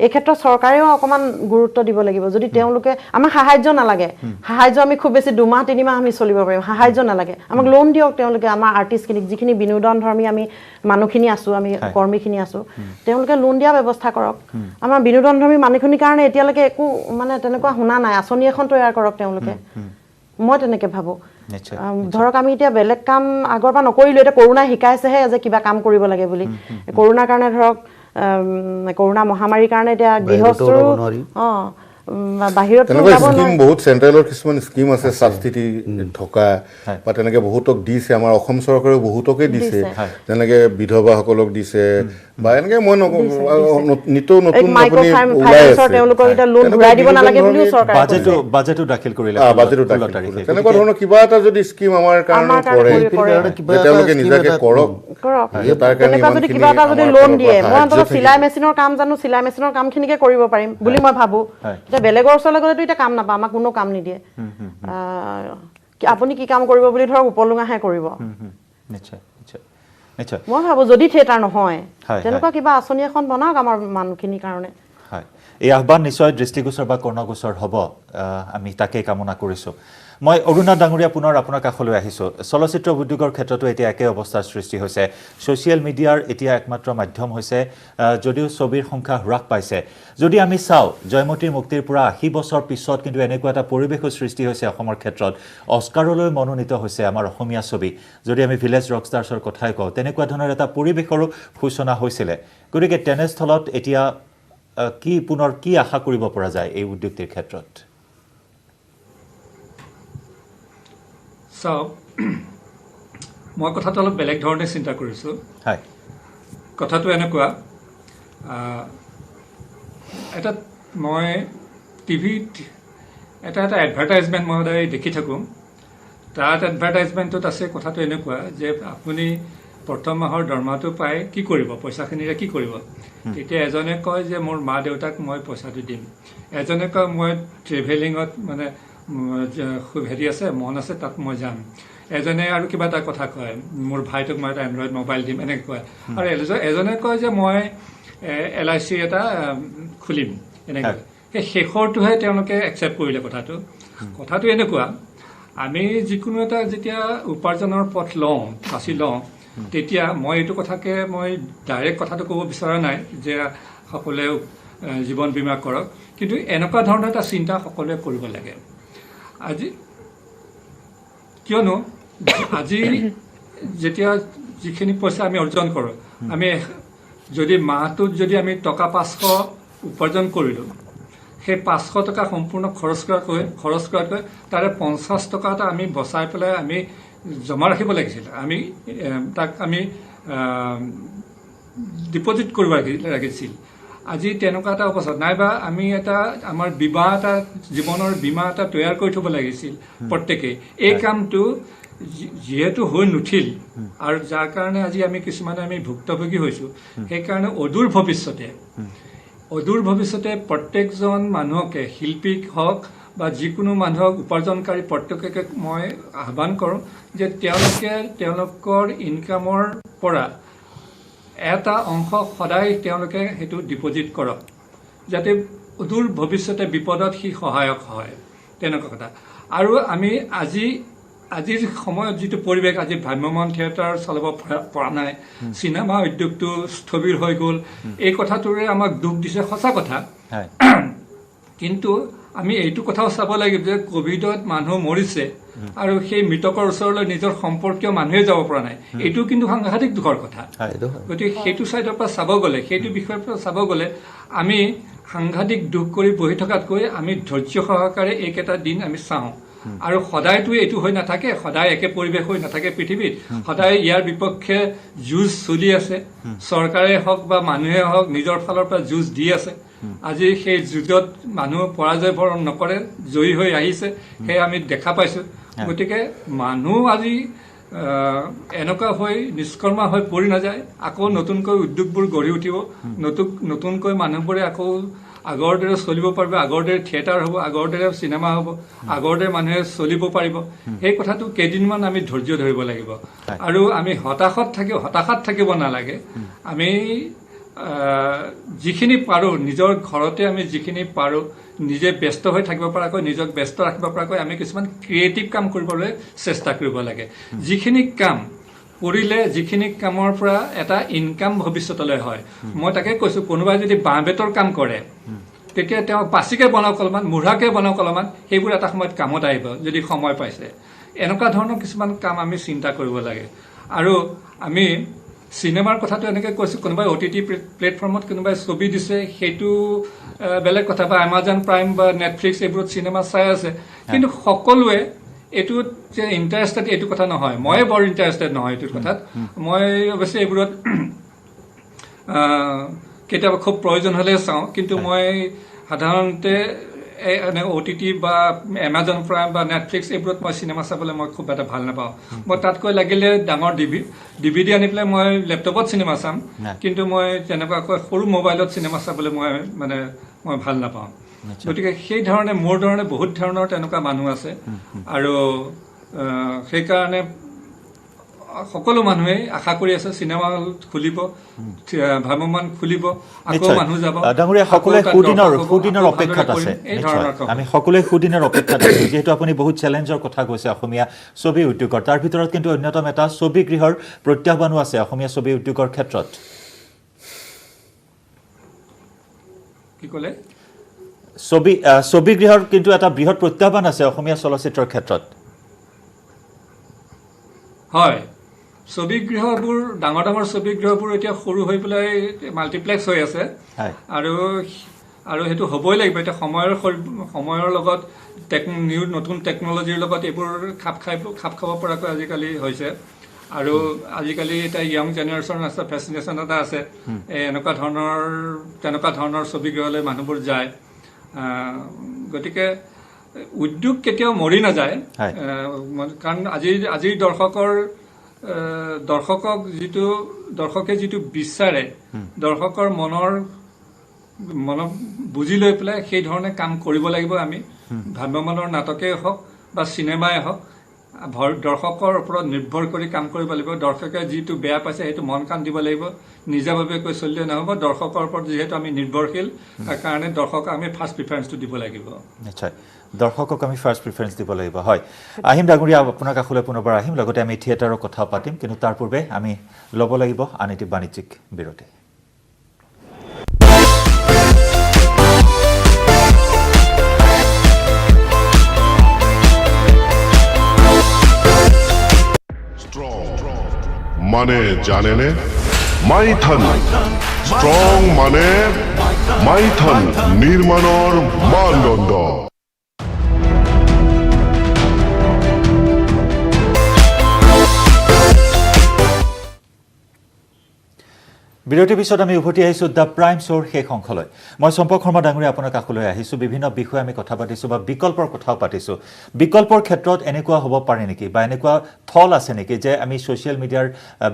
এই ক্ষেত্ৰত চৰকাৰেও অকণমান গুৰুত্ব দিব লাগিব। যদি তেওঁলোকে আমাক সাহায্য নালাগে, সাহায্য আমি খুব বেছি 2 মাহ 3 মাহ আমি চলিব পাৰিম, সাহায্য নালাগে, আমাক লোন দিয়ক তেওঁলোকে। আমাৰ আৰ্টিষ্টখিনিক, যিখিনি বিনোদন ধৰ্মী আমি মানুহখিনি আছোঁ, আমি কৰ্মীখিনি আছোঁ, তেওঁলোকে লোন দিয়া ব্যৱস্থা কৰক। আমাৰ বিনোদন ধৰ্মী মানুহখিনিৰ কাৰণে এতিয়ালৈকে একো মানে তেনেকুৱা শুনা নাই। আঁচনি এখন তৈয়াৰ কৰক তেওঁলোকে, মই তেনেকৈ ভাবোঁ। ধৰক আমি এতিয়া বেলেগ কাম আগৰ পৰা নকৰিলোঁ, এতিয়া কৰোণাই শিকাইছেহে যে কিবা কাম কৰিব লাগে বুলি। কৰোণাৰ কাৰণে ধৰক কৰোণা মহামাৰীৰ কাৰণে এতিয়া গৃহস্থৰো বাহিৰত বহুত চেণ্ট্ৰেলৰ কিছুমান স্কিম আছে, ছাবচিডি থকা বা তেনেকে বহুতক দিছে। আমাৰ অসম চৰকাৰেও বহুতকে দিছে, যেনেকে বিধৱাসকলক দিছে বা এনেকে মই নিতৌ নতুন বাজেটো দাখিল কৰিলে, তেনেকুৱা ধৰণৰ কিবা এটা যদি স্কিম আমাৰ কাৰণে কৰে, তেওঁলোকে নিজাকে কৰক। তেনেকুৱা যদি কিবা এটা যদি লোন দিয়ে, মই অন্তত চিলাই মেচিনৰ কাম জানো, চিলাই মেচিনৰ কামখিনিকে কৰিব পাৰিম বুলি মই ভাবোঁ। এতিয়া বেলেগৰ ওচৰলৈ গ'লেতো এতিয়া কাম নাপাওঁ, আমাক কোনো কাম নিদিয়ে। আপুনি কি কাম কৰিব বুলি ধৰক উপলুঙাহে কৰিব। মই ভাবোঁ যদি থিয়েটাৰ নহয়, তেনেকুৱা কিবা আঁচনি এখন বনাওক আমাৰ মানুহখিনিৰ কাৰণে। হয়, এই আহ্বান নিশ্চয় দৃষ্টিগোচৰ বা কৰ্ণগোচৰ হ'ব, আমি তাকেই কামনা কৰিছোঁ। মই অৰুণাথ ডাঙৰীয়া পুনৰ আপোনাৰ কাষলৈ আহিছোঁ। চলচ্চিত্ৰ উদ্যোগৰ ক্ষেত্ৰতো এতিয়া একে অৱস্থাৰ সৃষ্টি হৈছে। ছ'চিয়েল মিডিয়াৰ এতিয়া একমাত্ৰ মাধ্যম হৈছে, যদিও ছবিৰ সংখ্যা হ্ৰাস পাইছে। যদি আমি চাওঁ জয়মতীৰ মুক্তিৰ পৰা 80 বছৰ পিছত কিন্তু এনেকুৱা এটা পৰিৱেশৰ সৃষ্টি হৈছে অসমৰ ক্ষেত্ৰত। অস্কাৰলৈ মনোনীত হৈছে আমাৰ অসমীয়া ছবি। যদি আমি ভিলেজ ৰকষ্টাৰ্ছৰ কথাই কওঁ, তেনেকুৱা ধৰণৰ এটা পৰিৱেশৰো সূচনা হৈছিলে। গতিকে তেনেস্থলত এতিয়া পুনৰ কি আশা কৰিব পৰা যায় এই উদ্যোগটিৰ ক্ষেত্ৰত? চাওক, মই কথাটো অলপ বেলেগ ধৰণে চিন্তা কৰিছোঁ। হয়, কথাটো এনেকুৱা, এটা মই টিভিত এটা এডভাৰটাইজমেণ্ট মই সদায় দেখি থাকোঁ। তাত এডভাৰটাইজমেণ্টটোত আছে কথাটো এনেকুৱা যে আপুনি প্ৰথম মাহৰ দৰমহাটো পাই কি কৰিব, পইচাখিনিৰে কি কৰিব? তেতিয়া এজনে কয় যে মোৰ মা দেউতাক মই পইচাটো দিম, এজনে কয় মই ট্ৰেভেলিঙত মানে হেৰি আছে, মন আছে, তাত মই যাম। এজনে আৰু কিবা এটা কথা কয়, মোৰ ভাইটোক মই এটা এণ্ড্ৰইড মোবাইল দিম, এনেকৈ কয়। আৰু এজনে কয় যে মই LIC এটা খুলিম, এনেকৈ। সেই শেষৰটোহে তেওঁলোকে একচেপ্ট কৰিলে কথাটো এনেকুৱা, আমি যিকোনো এটা যেতিয়া উপাৰ্জনৰ পথ বাছি লওঁ, তেতিয়া মই এইটো কথাকে মই ডাইৰেক্ট কথাটো ক'ব বিচৰা নাই যে সকলোৱে জীৱন বীমা কৰক, কিন্তু এনেকুৱা ধৰণৰ এটা চিন্তা সকলোৱে কৰিব লাগে। কিয়নো আজি যেতিয়া যিখিনি পইচা আমি অৰ্জন কৰোঁ, আমি যদি মাহটোত যদি আমি টকা 500 উপাৰ্জন কৰিলোঁ, সেই 500 টকা সম্পূৰ্ণ খৰচ কৰাতকৈ তাৰে 50 টকা এটা আমি বচাই পেলাই আমি জমা ৰাখিব লাগিছিল। তাক আমি ডিপজিট কৰিব লাগিছিল। আজি তেনেকুৱা এটা অৱস্থা নাইবা আমি আমাৰ জীৱনৰ বীমা এটা তৈয়াৰ কৰি থ'ব লাগিছিল প্ৰত্যেকেই। এই কামটো যিহেতু হৈ নুঠিল আৰু যাৰ কাৰণে আজি আমি কিছুমানে ভুক্তভোগী হৈছোঁ, সেইকাৰণে অদূৰ ভৱিষ্যতে প্ৰত্যেকজন মানুহকে, শিল্পীক হওক বা যিকোনো মানুহক, উপাৰ্জনকাৰী প্ৰত্যেককে মই আহ্বান কৰোঁ যে তেওঁলোকে তেওঁলোকৰ ইনকামৰ পৰা এটা অংশ সদায় তেওঁলোকে সেইটো ডিপজিট কৰক, যাতে অদূৰ ভৱিষ্যতে বিপদত সি সহায়ক হয়, তেনেকুৱা কথা। আৰু আমি আজি আজিৰ সময়ত যিটো পৰিৱেশ, আজি ভ্ৰাম্যমাণ থিয়েটাৰ চলাব পৰা নাই, চিনেমা উদ্যোগটো স্থবিৰ হৈ গ'ল, এই কথাটোৰে আমাক দুখ দিছে, সঁচা কথা। কিন্তু আমি এইটো কথাও চাব লাগিব যে কোভিডত মানুহ মৰিছে আৰু সেই মৃতকৰ ওচৰলৈ নিজৰ সম্পৰ্কীয় মানুহে যাব পৰা নাই, এইটো কিন্তু সাংঘাতিক দুখৰ কথা। গতিকে সেইটো ছাইডৰ পৰা চাব গ'লে, সেইটো বিষয়ৰ পৰা চাব গ'লে আমি সাংঘাতিক দুখ কৰি বহি থকাতকৈ আমি ধৈৰ্য সহকাৰে এইকেইটা দিন আমি চাওঁ। আৰু সদায়তো এইটো হৈ নাথাকে, সদায় একে পৰিৱেশ হৈ নাথাকে পৃথিৱীত, সদায় ইয়াৰ বিপক্ষে যুঁজ চলি আছে, চৰকাৰে হওক বা মানুহে হওক নিজৰ ফালৰ পৰা যুঁজ দি আছে। আজি সেই যুঁজত মানুহ পৰাজয় বৰণ নকৰে, জয়ী হৈ আহিছে, সেয়া আমি দেখা পাইছোঁ। গতিকে মানুহ আজি এনেকুৱা হৈ নিষ্কৰ্মা হৈ পৰি নাযায়, আকৌ নতুনকৈ উদ্যোগবোৰ গঢ়ি উঠিব, নতুনকৈ মানুহবোৰে আকৌ আগৰ দৰে চলিব পাৰিব, আগৰ দৰে থিয়েটাৰ হ'ব, আগৰ দৰে চিনেমা হ'ব, আগৰ দৰে মানুহে চলিব পাৰিব। সেই কথাটো কেইদিনমান আমি ধৈৰ্য ধৰিব লাগিব। আৰু আমি হতাশাত থাকিব নালাগে। আমি যিখিনি পাৰোঁ, নিজৰ ঘৰতে আমি যিখিনি পাৰোঁ, নিজে ব্যস্ত হৈ থাকিব পৰাকৈ, নিজক ব্যস্ত ৰাখিব পৰাকৈ আমি কিছুমান ক্ৰিয়েটিভ কাম কৰিবলৈ চেষ্টা কৰিব লাগে। যিখিনি কাম কৰিলে, যিখিনি কামৰ পৰা এটা ইনকাম ভৱিষ্যতলৈ হয়। মই তাকে কৈছোঁ, কোনোবাই যদি বাঁহ বেতৰ কাম কৰে, তেতিয়া তেওঁ পাচিকে বনাওক অলপমান, মুঢ়াকে বনাওক অলপমান, সেইবোৰ এটা সময়ত কামত আহিব যদি সময় পাইছে। এনেকুৱা ধৰণৰ কিছুমান কাম আমি চিন্তা কৰিব লাগে। আৰু আমি চিনেমাৰ কথাটো এনেকৈ কৈছোঁ, কোনোবাই OTT প্লেটফৰ্মত কোনোবাই ছবি দিছে, সেইটো বেলেগ কথা, বা এমাজন প্ৰাইম বা নেটফ্লিক্স এইবোৰত চিনেমা চাই আছে, কিন্তু সকলোৱে এইটোত যে ইণ্টাৰেষ্টেড এইটো কথা নহয়। ময়ে বৰ ইণ্টাৰেষ্টেড নহয় এইটোৰ কথাত। মই অৱশ্যে এইবোৰত কেতিয়াবা খুব প্ৰয়োজন হ'লে চাওঁ, কিন্তু মই সাধাৰণতে এনে OTT বা এমাজন প্ৰাইম বা নেটফ্লিক্স এইবোৰত মই চিনেমা চাবলৈ মই খুব এটা ভাল নাপাওঁ। মই তাতকৈ লাগিলে ডাঙৰ DVD আনি পেলাই মই লেপটপত চিনেমা চাম, কিন্তু মই তেনেকুৱাকৈ সৰু মোবাইলত চিনেমা চাবলৈ মই ভাল নাপাওঁ। গতিকে সেই ধৰণে মোৰ ধৰণে বহুত ধৰণৰ তেনেকুৱা মানুহ আছে। আৰু সেইকাৰণে সকলো মানুহে আশা কৰি আছে চিনেমা হল খুলিব, ভ্ৰাম্যমাণ খুলিব, আকৌ মানুহ যাব। ডাঙৰীয়া, সকলোৱে সুদিনৰ অপেক্ষাত আছে। আমি সকলোৱে সুদিনৰ অপেক্ষাত আছো। যিহেতু আপুনি বহুত চেলেঞ্জৰ কথা কৈছে অসমীয়া ছবি উদ্যোগৰ, তাৰ ভিতৰত কিন্তু অন্যতম এটা ছবি গৃহৰ প্ৰত্যাহ্বানো আছে অসমীয়া ছবি উদ্যোগৰ ক্ষেত্ৰত। কি ক'লে? ছবি গৃহৰ কিন্তু এটা বৃহৎ প্ৰত্যাহ্বান আছে অসমীয়া চলচ্চিত্ৰৰ ক্ষেত্ৰত। হয়, ছবি গৃহবোৰ, ডাঙৰ ডাঙৰ ছবি গৃহবোৰ এতিয়া সৰু হৈ পেলাই মাল্টিপ্লেক্স হৈ আছে। আৰু সেইটো হ'বই লাগিব। এতিয়া সময়ৰ লগত নতুন টেকন'লজিৰ লগত এইবোৰ খাপ খাব পৰাকৈ আজিকালি হৈছে। আৰু আজিকালি এতিয়া য়ং জেনেৰেশ্যন আছে, ফেচিনেশ্যন এটা আছে, তেনেকুৱা ধৰণৰ ছবি গৃহলৈ মানুহবোৰ যায়। গতিকে উদ্যোগ কেতিয়াও মৰি নাযায়, কাৰণ আজিৰ দৰ্শকে যিটো বিচাৰে, দৰ্শকৰ মনৰ বুজি লৈ পেলাই সেই ধৰণে কাম কৰিব লাগিব। আমি ভ্ৰাম্যমাণৰ নাটকেই হওক বা চিনেমাই হওক, দৰ্শকৰ ওপৰত নিৰ্ভৰ কৰি কাম কৰিব লাগিব। দৰ্শকে যিটো বেয়া পাইছে সেইটো মন কাণ দিব লাগিব, নিজাভাৱে চলিলে নহ'ব। দৰ্শকৰ ওপৰত যিহেতু আমি নিৰ্ভৰশীল, তাৰ কাৰণে দৰ্শকক আমি ফাৰ্ষ্ট প্ৰিফাৰেঞ্চটো দিব লাগিব। নিশ্চয়, দৰ্শকক আমি ফাৰ্ষ্ট প্ৰিফাৰেঞ্চ দিব লাগিব। হয়, আহিম ডাঙৰীয়া, আপোনাৰ কাষলৈ পুনৰবাৰ আহিম, লগতে আমি থিয়েটাৰৰ কথা পাতিম। কিন্তু তাৰ পূৰ্বে আমি ল'ব লাগিব আন এটি বাণিজ্যিক বিৰতি। মানে জানেনে মাইথন ষ্ট্ৰং মানে মাইথন নিৰ্মাণৰ মানদণ্ড। বিৰতিৰ পিছত আমি উভতি আহিছোঁ দ্য প্ৰাইম শ্ব'ৰ শেষ অংশলৈ। মই চম্পক শৰ্মা ডাঙৰীয়া আপোনাৰ কাষলৈ আহিছোঁ। বিভিন্ন বিষয়ে আমি কথা পাতিছোঁ বা বিকল্পৰ কথাও পাতিছোঁ। বিকল্পৰ ক্ষেত্ৰত এনেকুৱা হ'ব পাৰে নেকি, বা এনেকুৱা থল আছে নেকি যে আমি ছ'চিয়েল মিডিয়াৰ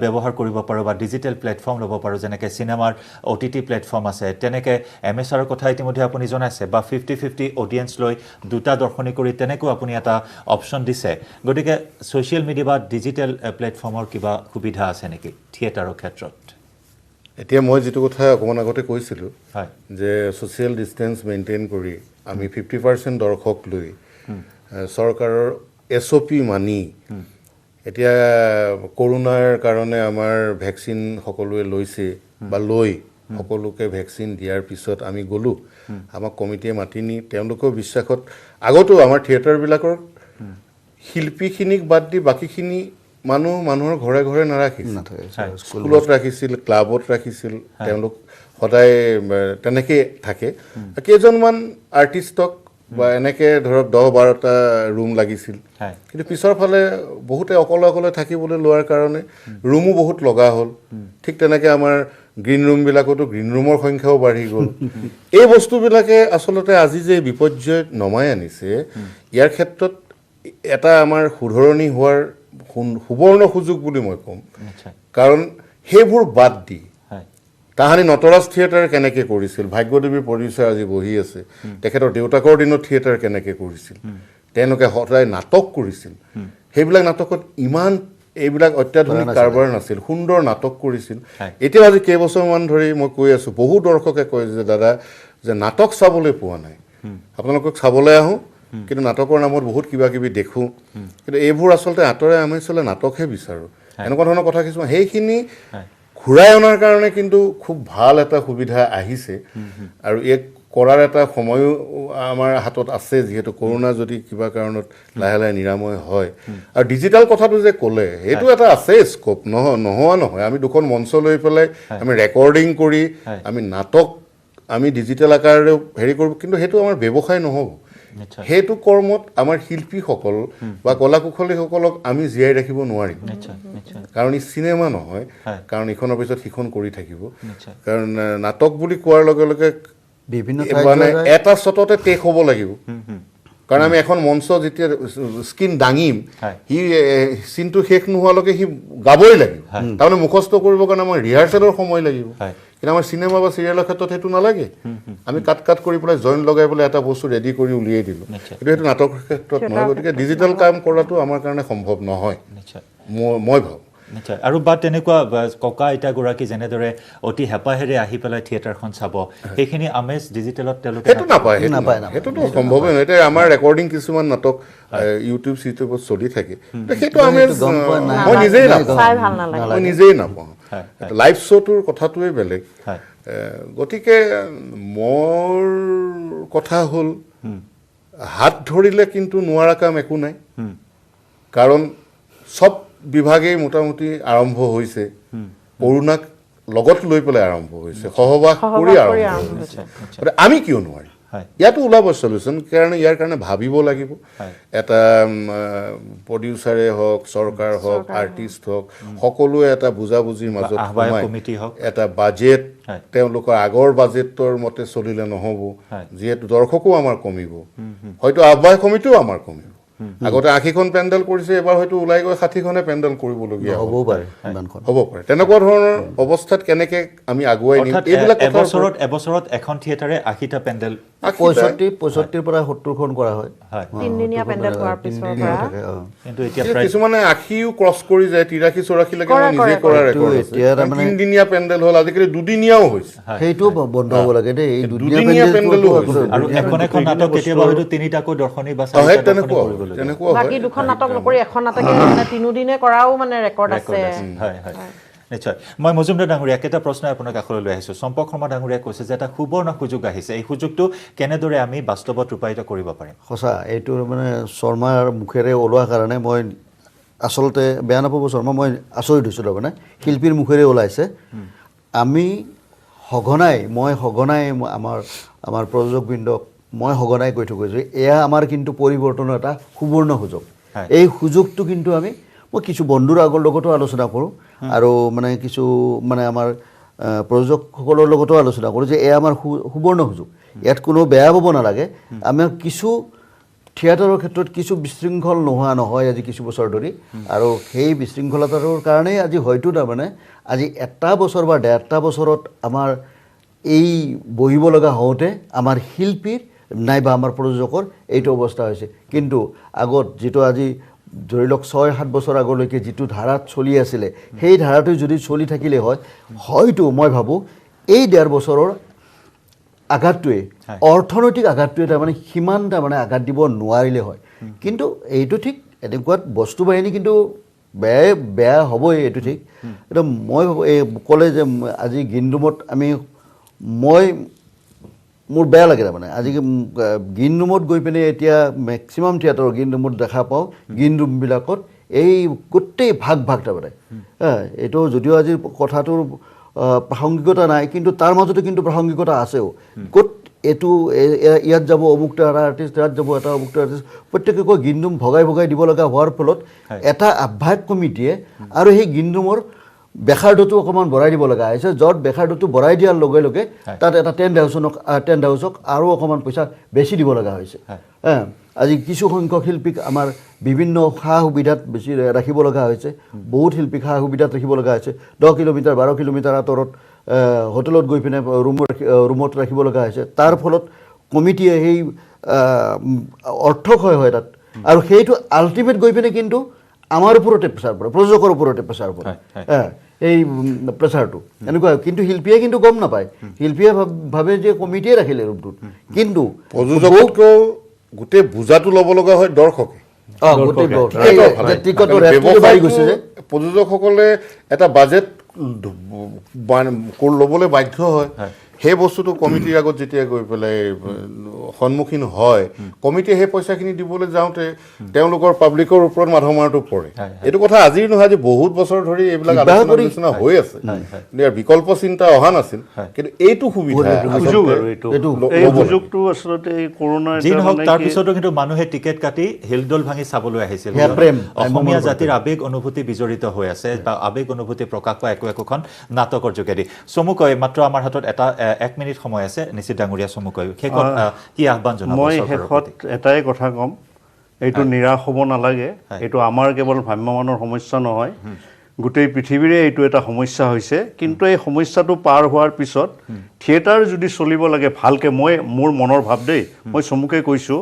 ব্যৱহাৰ কৰিব পাৰোঁ বা ডিজিটেল প্লেটফৰ্ম ল'ব পাৰোঁ, যেনেকৈ চিনেমাৰ OTT প্লেটফৰ্ম আছে, তেনেকৈ MSRৰ কথা ইতিমধ্যে আপুনি জনাইছে, বা 50-50 অডিয়েঞ্চ লৈ দুটা দৰ্শনী কৰি তেনেকৈ আপুনি এটা অপশ্যন দিছে। গতিকে ছ'চিয়েল মিডিয়া বা ডিজিটেল প্লেটফৰ্মৰ কিবা সুবিধা আছে নেকি থিয়েটাৰৰ ক্ষেত্ৰত? এতিয়া মই যিটো কথা অকণমান আগতে কৈছিলোঁ যে ছ'চিয়েল ডিষ্টেঞ্চ মেইনটেইন কৰি আমি 50% দৰ্শক লৈ চৰকাৰৰ SOP মানি এতিয়া কৰোনাৰ কাৰণে আমাৰ ভেকচিন সকলোৱে লৈছে বা লৈ সকলোকে ভেকচিন দিয়াৰ পিছত আমি গ'লোঁ আমাক কমিটিয়ে মাতি নি তেওঁলোকৰ বিশ্বাসত আগতো আমাৰ থিয়েটাৰবিলাকৰ শিল্পীখিনিক বাদ দি বাকীখিনি মানুহৰ ঘৰে ঘৰে নাৰাখিছিল স্কুলত ৰাখিছিল ক্লাবত ৰাখিছিল তেওঁলোক সদায় তেনেকৈ থাকে কেইজনমান আৰ্টিষ্টক বা এনেকৈ ধৰক 10-12টা ৰুম লাগিছিল কিন্তু পিছৰ ফালে বহুতে অকলে থাকিবলৈ লোৱাৰ কাৰণে ৰুমো বহুত লগা হ'ল ঠিক তেনেকৈ আমাৰ গ্ৰীণ ৰুমবিলাকতো গ্ৰীণ ৰুমৰ সংখ্যাও বাঢ়ি গ'ল এই বস্তুবিলাকে আচলতে আজি যে বিপৰ্যয় নমাই আনিছে ইয়াৰ ক্ষেত্ৰত এটা আমাৰ শুধৰণি হোৱাৰ সুবৰ্ণ সুযোগ বুলি মই ক'ম কাৰণ সেইবোৰ বাদ দি তাহানি নটৰাজ থিয়েটাৰ কেনেকৈ কৰিছিল ভাগ্যদেৱীৰ প্ৰডিউচাৰ আজি বহি আছে তেখেতৰ দেউতাকৰ দিনত থিয়েটাৰ কেনেকৈ কৰিছিল তেওঁলোকে সদায় নাটক কৰিছিল সেইবিলাক নাটকত ইমান এইবিলাক অত্যাধুনিক কাৰবাৰ নাছিল সুন্দৰ নাটক কৰিছিল এতিয়া আজি কেইবছৰমান ধৰি মই কৈ আছোঁ বহু দৰ্শকে কয় যে দাদা যে নাটক চাবলৈ পোৱা নাই আপোনালোকক চাবলৈ আহোঁ কিন্তু নাটকৰ নামত বহুত কিবা কিবি দেখোঁ কিন্তু এইবোৰ আচলতে আঁতৰে আমি আচলতে নাটকহে বিচাৰোঁ এনেকুৱা ধৰণৰ কথা কিছুমান সেইখিনি ঘূৰাই অনাৰ কাৰণে কিন্তু খুব ভাল এটা সুবিধা আহিছে আৰু এই কৰাৰ এটা সময়ো আমাৰ হাতত আছে যিহেতু কৰোনা যদি কিবা কাৰণত লাহে লাহে নিৰাময় হয় আৰু ডিজিটেল কথাটো যে ক'লে সেইটো এটা আছে স্কোপ নোহোৱা নহয় আমি দুখন মঞ্চ লৈ পেলাই আমি ৰেকৰ্ডিং কৰি আমি নাটক আমি ডিজিটেল আকাৰেও হেৰি কৰোঁ কিন্তু সেইটো আমাৰ ব্যৱসায় নহ'ব সেইটো কৰ্মত আমাৰ শিল্পীসকল বা কলা কুশলীসকলক আমি জীয়াই ৰাখিব নোৱাৰিম কাৰণ ই চিনেমা নহয় কাৰণ ইখনৰ পিছত সিখন কৰি থাকিব কাৰণ নাটক বুলি কোৱাৰ লগে লগে বিভিন্ন মানে এটা শ্বটতে টেক হ'ব লাগিব কাৰণ আমি এখন মঞ্চ যেতিয়া স্ক্ৰীন দাঙিম সি চিনটো শেষ নোহোৱালৈকে সি গাবই লাগিব তাৰমানে মুখস্থ কৰিবৰ কাৰণে আমাৰ ৰিহাৰ্চেলৰ সময় লাগিব কিন্তু আমাৰ চিনেমা বা চিৰিয়েলৰ ক্ষেত্ৰত সেইটো নালাগে আমি কাট কৰি পেলাই জইণ্ট লগাই পেলাই এটা বস্তু ৰেডি কৰি উলিয়াই দিলোঁ কিন্তু সেইটো নাটকৰ ক্ষেত্ৰত নহয় গতিকে ডিজিটেল কাম কৰাটো আমাৰ কাৰণে সম্ভৱ নহয় মই ভাবোঁ নিশ্চয় আৰু বা তেনেকুৱা ককা আইতাগৰাকী যেনেদৰে অতি হেঁপাহেৰে আহি পেলাই থিয়েটাৰখন চাব সেইখিনি আমেজ ডিজিটেলত তেওঁলোকে সেইটো নাপায় সেইটোতো সম্ভৱেই নহয় এতিয়া আমাৰ ৰেকৰ্ডিং কিছুমান নাটক ইউটিউবত চলি থাকে সেইটো আমেজ মই নিজেই নাপাওঁ লাইভ শ্ব'টোৰ কথাটোৱে বেলেগ গতিকে মোৰ কথা হ'ল হাত ধৰিলে কিন্তু নোৱাৰা কাম একো নাই কাৰণ চব বিভাগেই মোটামুটি আৰম্ভ হৈছে কৰোণাক লগত লৈ পেলাই আৰম্ভ হৈছে সহবাস কৰি আৰম্ভ হৈছে আমি কিয় নোৱাৰিম ইয়াতো ওলাব চলিউশ্যন কাৰণে ইয়াৰ কাৰণে ভাবিব লাগিব এটা প্ৰডিউচাৰে হওক চৰকাৰ হওক আৰ্টিষ্ট হওক সকলোৱে এটা বুজাবুজিৰ মাজত সোমাই এটা বাজেট তেওঁলোকৰ আগৰ বাজেটৰ মতে চলিলে নহ'ব যিহেতু দৰ্শকো আমাৰ কমিব হয়তো আহ্বায়ক কমিটিও আমাৰ কমিব আগতে 80খন পেণ্ডেল কৰিছে এবাৰ হয়তো ওলাই গৈ 60খনে পেণ্ডেল কৰিবলগীয়া হ'ব পাৰে তেনেকুৱা ধৰণৰ অৱস্থাত কেনেকৈ আমি আগুৱাই নিম এইবিলাক এবছৰত এখন থিয়েটাৰে 80টা পেণ্ডেল 65 পৰা 70খন কৰা হয় তিনিদিনীয়া পেণ্ডেল হোৱাৰ পিছৰ পৰা কিন্তু এতিয়া কিছুমানে 80ও ক্ৰছ কৰি যায় 83-84 লৈকে মই নিজে কৰা ৰেকৰ্ড আছে তিনিদিনীয়া পেণ্ডেল হ'ল আজিকালি দুদিনীয়াও হৈছে সেইটো বন্ধ হ'ব লাগে দেই এই দুদিনীয়া পেণ্ডেলো আৰু এখন নাটক কেতিয়াবা হয়তো তিনিটাকৈ দৰ্শনী বা তেনেকুৱা বাকী দুখন নাটক নকৰি এখন নাটকে মানে তিনিদিনে কৰাও মানে ৰেকৰ্ড আছে নিশ্চয় মই মজুমদাৰ ডাঙৰীয়া একেটা প্ৰশ্ন আপোনাৰ কাষলৈ লৈ আহিছোঁ চম্পক শৰ্মা ডাঙৰীয়াই কৈছে যে এটা সুবৰ্ণ সুযোগ আহিছে এই সুযোগটো কেনেদৰে আমি বাস্তৱত ৰূপায়িত কৰিব পাৰিম সঁচা এইটো মানে শৰ্মাৰ মুখেৰে ওলোৱাৰ কাৰণে মই আচলতে বেয়া নাপাব শৰ্মা মই আচৰিত হৈছোঁ তাৰমানে শিল্পীৰ মুখেৰে ওলাইছে আমি মই সঘনাই আমাৰ প্ৰযোজকবৃন্দক মই সঘনাই কৈ থাকোঁ যে এয়া আমাৰ কিন্তু পৰিৱৰ্তনৰ এটা সুবৰ্ণ সুযোগ এই সুযোগটো কিন্তু মই কিছু বন্ধুৰ আগৰ লগতো আলোচনা কৰোঁ আৰু মানে কিছু মানে আমাৰ প্ৰযোজকসকলৰ লগতো আলোচনা কৰোঁ যে এয়া আমাৰ সুবৰ্ণ সুযোগ ইয়াত কোনো বেয়া পাব নালাগে আমাৰ কিছু থিয়েটাৰৰ ক্ষেত্ৰত কিছু বিশৃংখল নোহোৱা নহয় আজি কিছু বছৰ ধৰি আৰু সেই বিশৃংখলতাৰ কাৰণেই আজি হয়তো তাৰমানে আজি এটা বছৰ বা 1.5 বছৰত আমাৰ এই বহিব লগা হওঁতে আমাৰ শিল্পীৰ নাইবা আমাৰ প্ৰযোজকৰ এইটো অৱস্থা হৈছে কিন্তু আগত যিটো আজি ধৰি লওক 6-7 বছৰ আগলৈকে যিটো ধাৰাত চলি আছিলে সেই ধাৰাটো যদি চলি থাকিলে হয় হয়তো মই ভাবোঁ এই 1.5 বছৰৰ আঘাতটোৱে অৰ্থনৈতিক আঘাতটোৱে তাৰমানে সিমান তাৰমানে আঘাত দিব নোৱাৰিলে হয় কিন্তু এইটো ঠিক এনেকুৱাত বস্তু বাহিনী কিন্তু বেয়া হ'বই, এইটো ঠিক। এতিয়া মই এই ক'লে যে আজি গ্ৰীণ ৰুমত মোৰ বেয়া লাগে তাৰমানে আজি গ্ৰীণ ৰুমত গৈ পিনে এতিয়া মেক্সিমাম থিয়েটাৰৰ গ্ৰীণ ৰুমত দেখা পাওঁ, গ্ৰীণ ৰুমবিলাকত এই গোটেই ভাগ তাৰমানে এইটো যদিও আজিৰ কথাটোৰ প্ৰাসংগিকতা নাই, কিন্তু তাৰ মাজতে কিন্তু প্ৰাসংগিকতা আছেও। ক'ত এইটো ইয়াত যাব অমুকটা এটা আৰ্টিষ্ট, ইয়াত যাব এটা অমুকটা আৰ্টিষ্ট, প্ৰত্যেকে কৈ গ্ৰীণ ৰুম ভগাই দিব লগা হোৱাৰ ফলত এটা আহ্বায়ক কমিটিয়ে আৰু সেই গ্ৰীণ ৰুমৰ বেখাৰটো অকণমান বঢ়াই দিব লগা হৈছে, য'ত বেখাৰটো বঢ়াই দিয়াৰ লগে লগে তাত এটা টেণ্ট হাউচক আৰু অকণমান পইচা বেছি দিব লগা হৈছে। আজি কিছু সংখ্যক শিল্পীক আমাৰ বিভিন্ন সা সুবিধাত বেছি ৰাখিব লগা হৈছে, বহুত শিল্পীক সা সুবিধাত ৰাখিব লগা হৈছে। 10 কিলোমিটাৰ 12 কিলোমিটাৰ আঁতৰত হোটেলত গৈ পিনে ৰুমত ৰাখিব লগা হৈছে। তাৰ ফলত কমিটিয়ে সেই অৰ্থক্ষয় হয় তাত, আৰু সেইটো আল্টিমেট গৈ পিনে কিন্তু আমাৰ ওপৰতে প্ৰেছাৰ পৰে, প্ৰযোজকৰ ওপৰতে প্ৰেছাৰ পৰে এই প্ৰেছাৰটো এনেকুৱা। কিন্তু শিল্পীয়ে কিন্তু গম নাপায়, শিল্পীয়ে ভাবে যে কমিটিয়ে ৰাখিলে ৰুমটোত, কিন্তু প্ৰযোজকতকৈ গোটেই বোজাটো ল'ব লগা হয় দৰ্শকে। প্ৰযোজকসকলে এটা বাজেট ল'বলৈ বাধ্য হয়, সেই বস্তুটো কমিটিৰ আগত যেতিয়া গৈ পেলাই সন্মুখীন হয়, কমিটিয়ে সেই পইচাখিনি দিবলৈ যাওঁতে তেওঁলোকৰ পাব্লিকৰ ওপৰত মাধমাৰটো পৰে। এইটো কথা আজিৰ নহয়, আজি বহুত বছৰ ধৰি এইবিলাক আলোচনা হৈ আছে, ইয়াৰ বিকল্প চিন্তা অহা নাছিল, কিন্তু এইটো সুবিধা তাৰ পিছতো কিন্তু মানুহে টিকেট কাটি হিলডল ভাঙি চাবলৈ আহিছিল। অসমীয়া জাতিৰ আৱেগ অনুভূতি বিজড়িত হৈ আছে বা আৱেগ অনুভূতি প্ৰকাশ পায় একোখন নাটকৰ যোগেদি। চমুকৈ মাত্ৰ আমাৰ হাতত এটা 1 মিনিট সময় আছে, নিশ্চিত ডাঙৰীয়া চমুকৈ শেষত কি আহ্বান জনাব? মই শেষত এটাই কথা ক'ম, এইটো নিৰাশ হ'ব নালাগে। এইটো আমাৰ কেৱল ভ্ৰাম্যমানৰ সমস্যা নহয়, গোটেই পৃথিৱীৰে এইটো এটা সমস্যা হৈছে। কিন্তু এই সমস্যাটো পাৰ হোৱাৰ পিছত থিয়েটাৰ যদি চলিব লাগে ভালকৈ, মোৰ মনৰ ভাৱ দেই, মই চমুকৈ কৈছোঁ,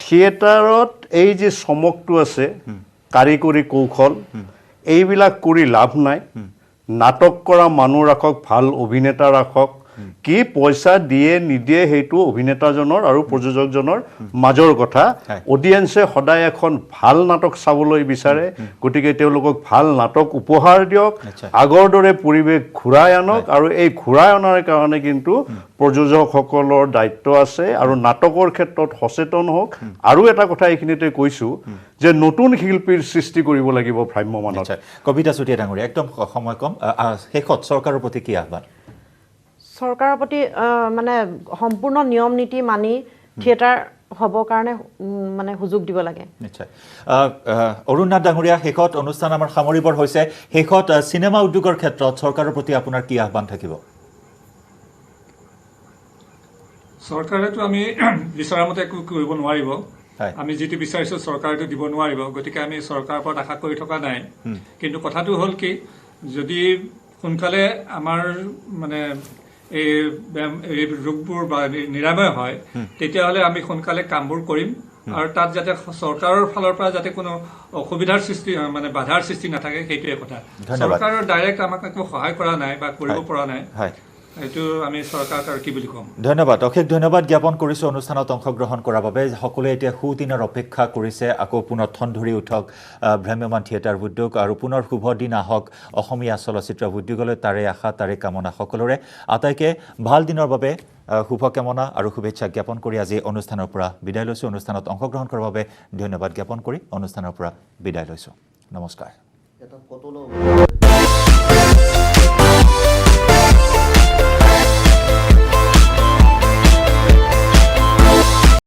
থিয়েটাৰত এই যে চমকটো আছে, কাৰিকৰী কৌশল, এইবিলাক কৰি লাভ নাই। নাটক কৰা মানুহ ৰাখক, ভাল অভিনেতা ৰাখক, কি পইচা দিয়ে নিদিয়ে সেইটো অভিনেতাজনৰ আৰু প্ৰযোজকজনৰ মাজৰ কথা। অডিয়েন্সে সদায় এখন ভাল নাটক চাবলৈ বিচাৰে, গতিকে তেওঁলোকক ভাল নাটক উপহাৰ দিয়ক, আগৰ দৰে পৰিৱেশ ঘূৰাই আনক, আৰু এই ঘূৰাই অনাৰ কাৰণে কিন্তু প্ৰযোজকসকলৰ দায়িত্ব আছে, আৰু নাটকৰ ক্ষেত্ৰত সচেতন হওক। আৰু এটা কথা এইখিনিতে কৈছোঁ যে নতুন শিল্পীৰ সৃষ্টি কৰিব লাগিব ভ্ৰাম্যমানত। কবিতা চুতীয়া ডাঙৰীয়া, একদম সময় কম, শেষত চৰকাৰৰ প্ৰতি কি আহ্বান? চৰকাৰৰ প্ৰতি মানে সম্পূৰ্ণ নিয়ম নীতি মানি থিয়েটাৰ হ'বৰ কাৰণে মানে সুযোগ দিব লাগে। নিশ্চয়। অৰুণনাথ ডাঙৰীয়া, শেষত অনুষ্ঠান আমাৰ সামৰিবৰ হৈছে, শেষত চিনেমা উদ্যোগৰ ক্ষেত্ৰত চৰকাৰৰ প্ৰতি আপোনাৰ কি আহ্বান থাকিব? চৰকাৰেতো আমি বিচৰা মতে একো কৰিব নোৱাৰিব, আমি যিটো বিচাৰিছোঁ চৰকাৰেতো দিব নোৱাৰিব, গতিকে আমি চৰকাৰৰ ওপৰত আশা কৰি থকা নাই। কিন্তু কথাটো হ'ল কি, যদি সোনকালে আমাৰ মানে এই ৰোগবোৰ নিৰাময় হয়, তেতিয়াহ'লে আমি সোনকালে কামবোৰ কৰিম, আৰু তাত যাতে চৰকাৰৰ ফালৰ পৰা যাতে কোনো অসুবিধাৰ সৃষ্টি মানে বাধাৰ সৃষ্টি নাথাকে, সেইটোৱে কথা। চৰকাৰৰ ডাইৰেক্ট আমাক একো সহায় কৰা নাই বা কৰিব পৰা নাই, এইটো আমি চৰকাৰক আৰু কি বুলি ক'ম। ধন্যবাদ, অশেষ ধন্যবাদ জ্ঞাপন কৰিছোঁ অনুষ্ঠানত অংশগ্ৰহণ কৰাৰ বাবে। সকলোৱে এতিয়া সুদিনৰ অপেক্ষা কৰিছে, আকৌ পুনৰ ঠন ধৰি উঠক ভ্ৰাম্যমান থিয়েটাৰ উদ্যোগ, আৰু পুনৰ শুভ দিন আহক অসমীয়া চলচ্চিত্ৰ উদ্যোগলৈ, তাৰে আশা তাৰে কামনা সকলোৰে। আটাইকে ভাল দিনৰ বাবে শুভকামনা আৰু শুভেচ্ছা জ্ঞাপন কৰি আজি অনুষ্ঠানৰ পৰা বিদায় লৈছোঁ। অনুষ্ঠানত অংশগ্ৰহণ কৰাৰ বাবে ধন্যবাদ জ্ঞাপন কৰি অনুষ্ঠানৰ পৰা বিদায় লৈছোঁ। নমস্কাৰ।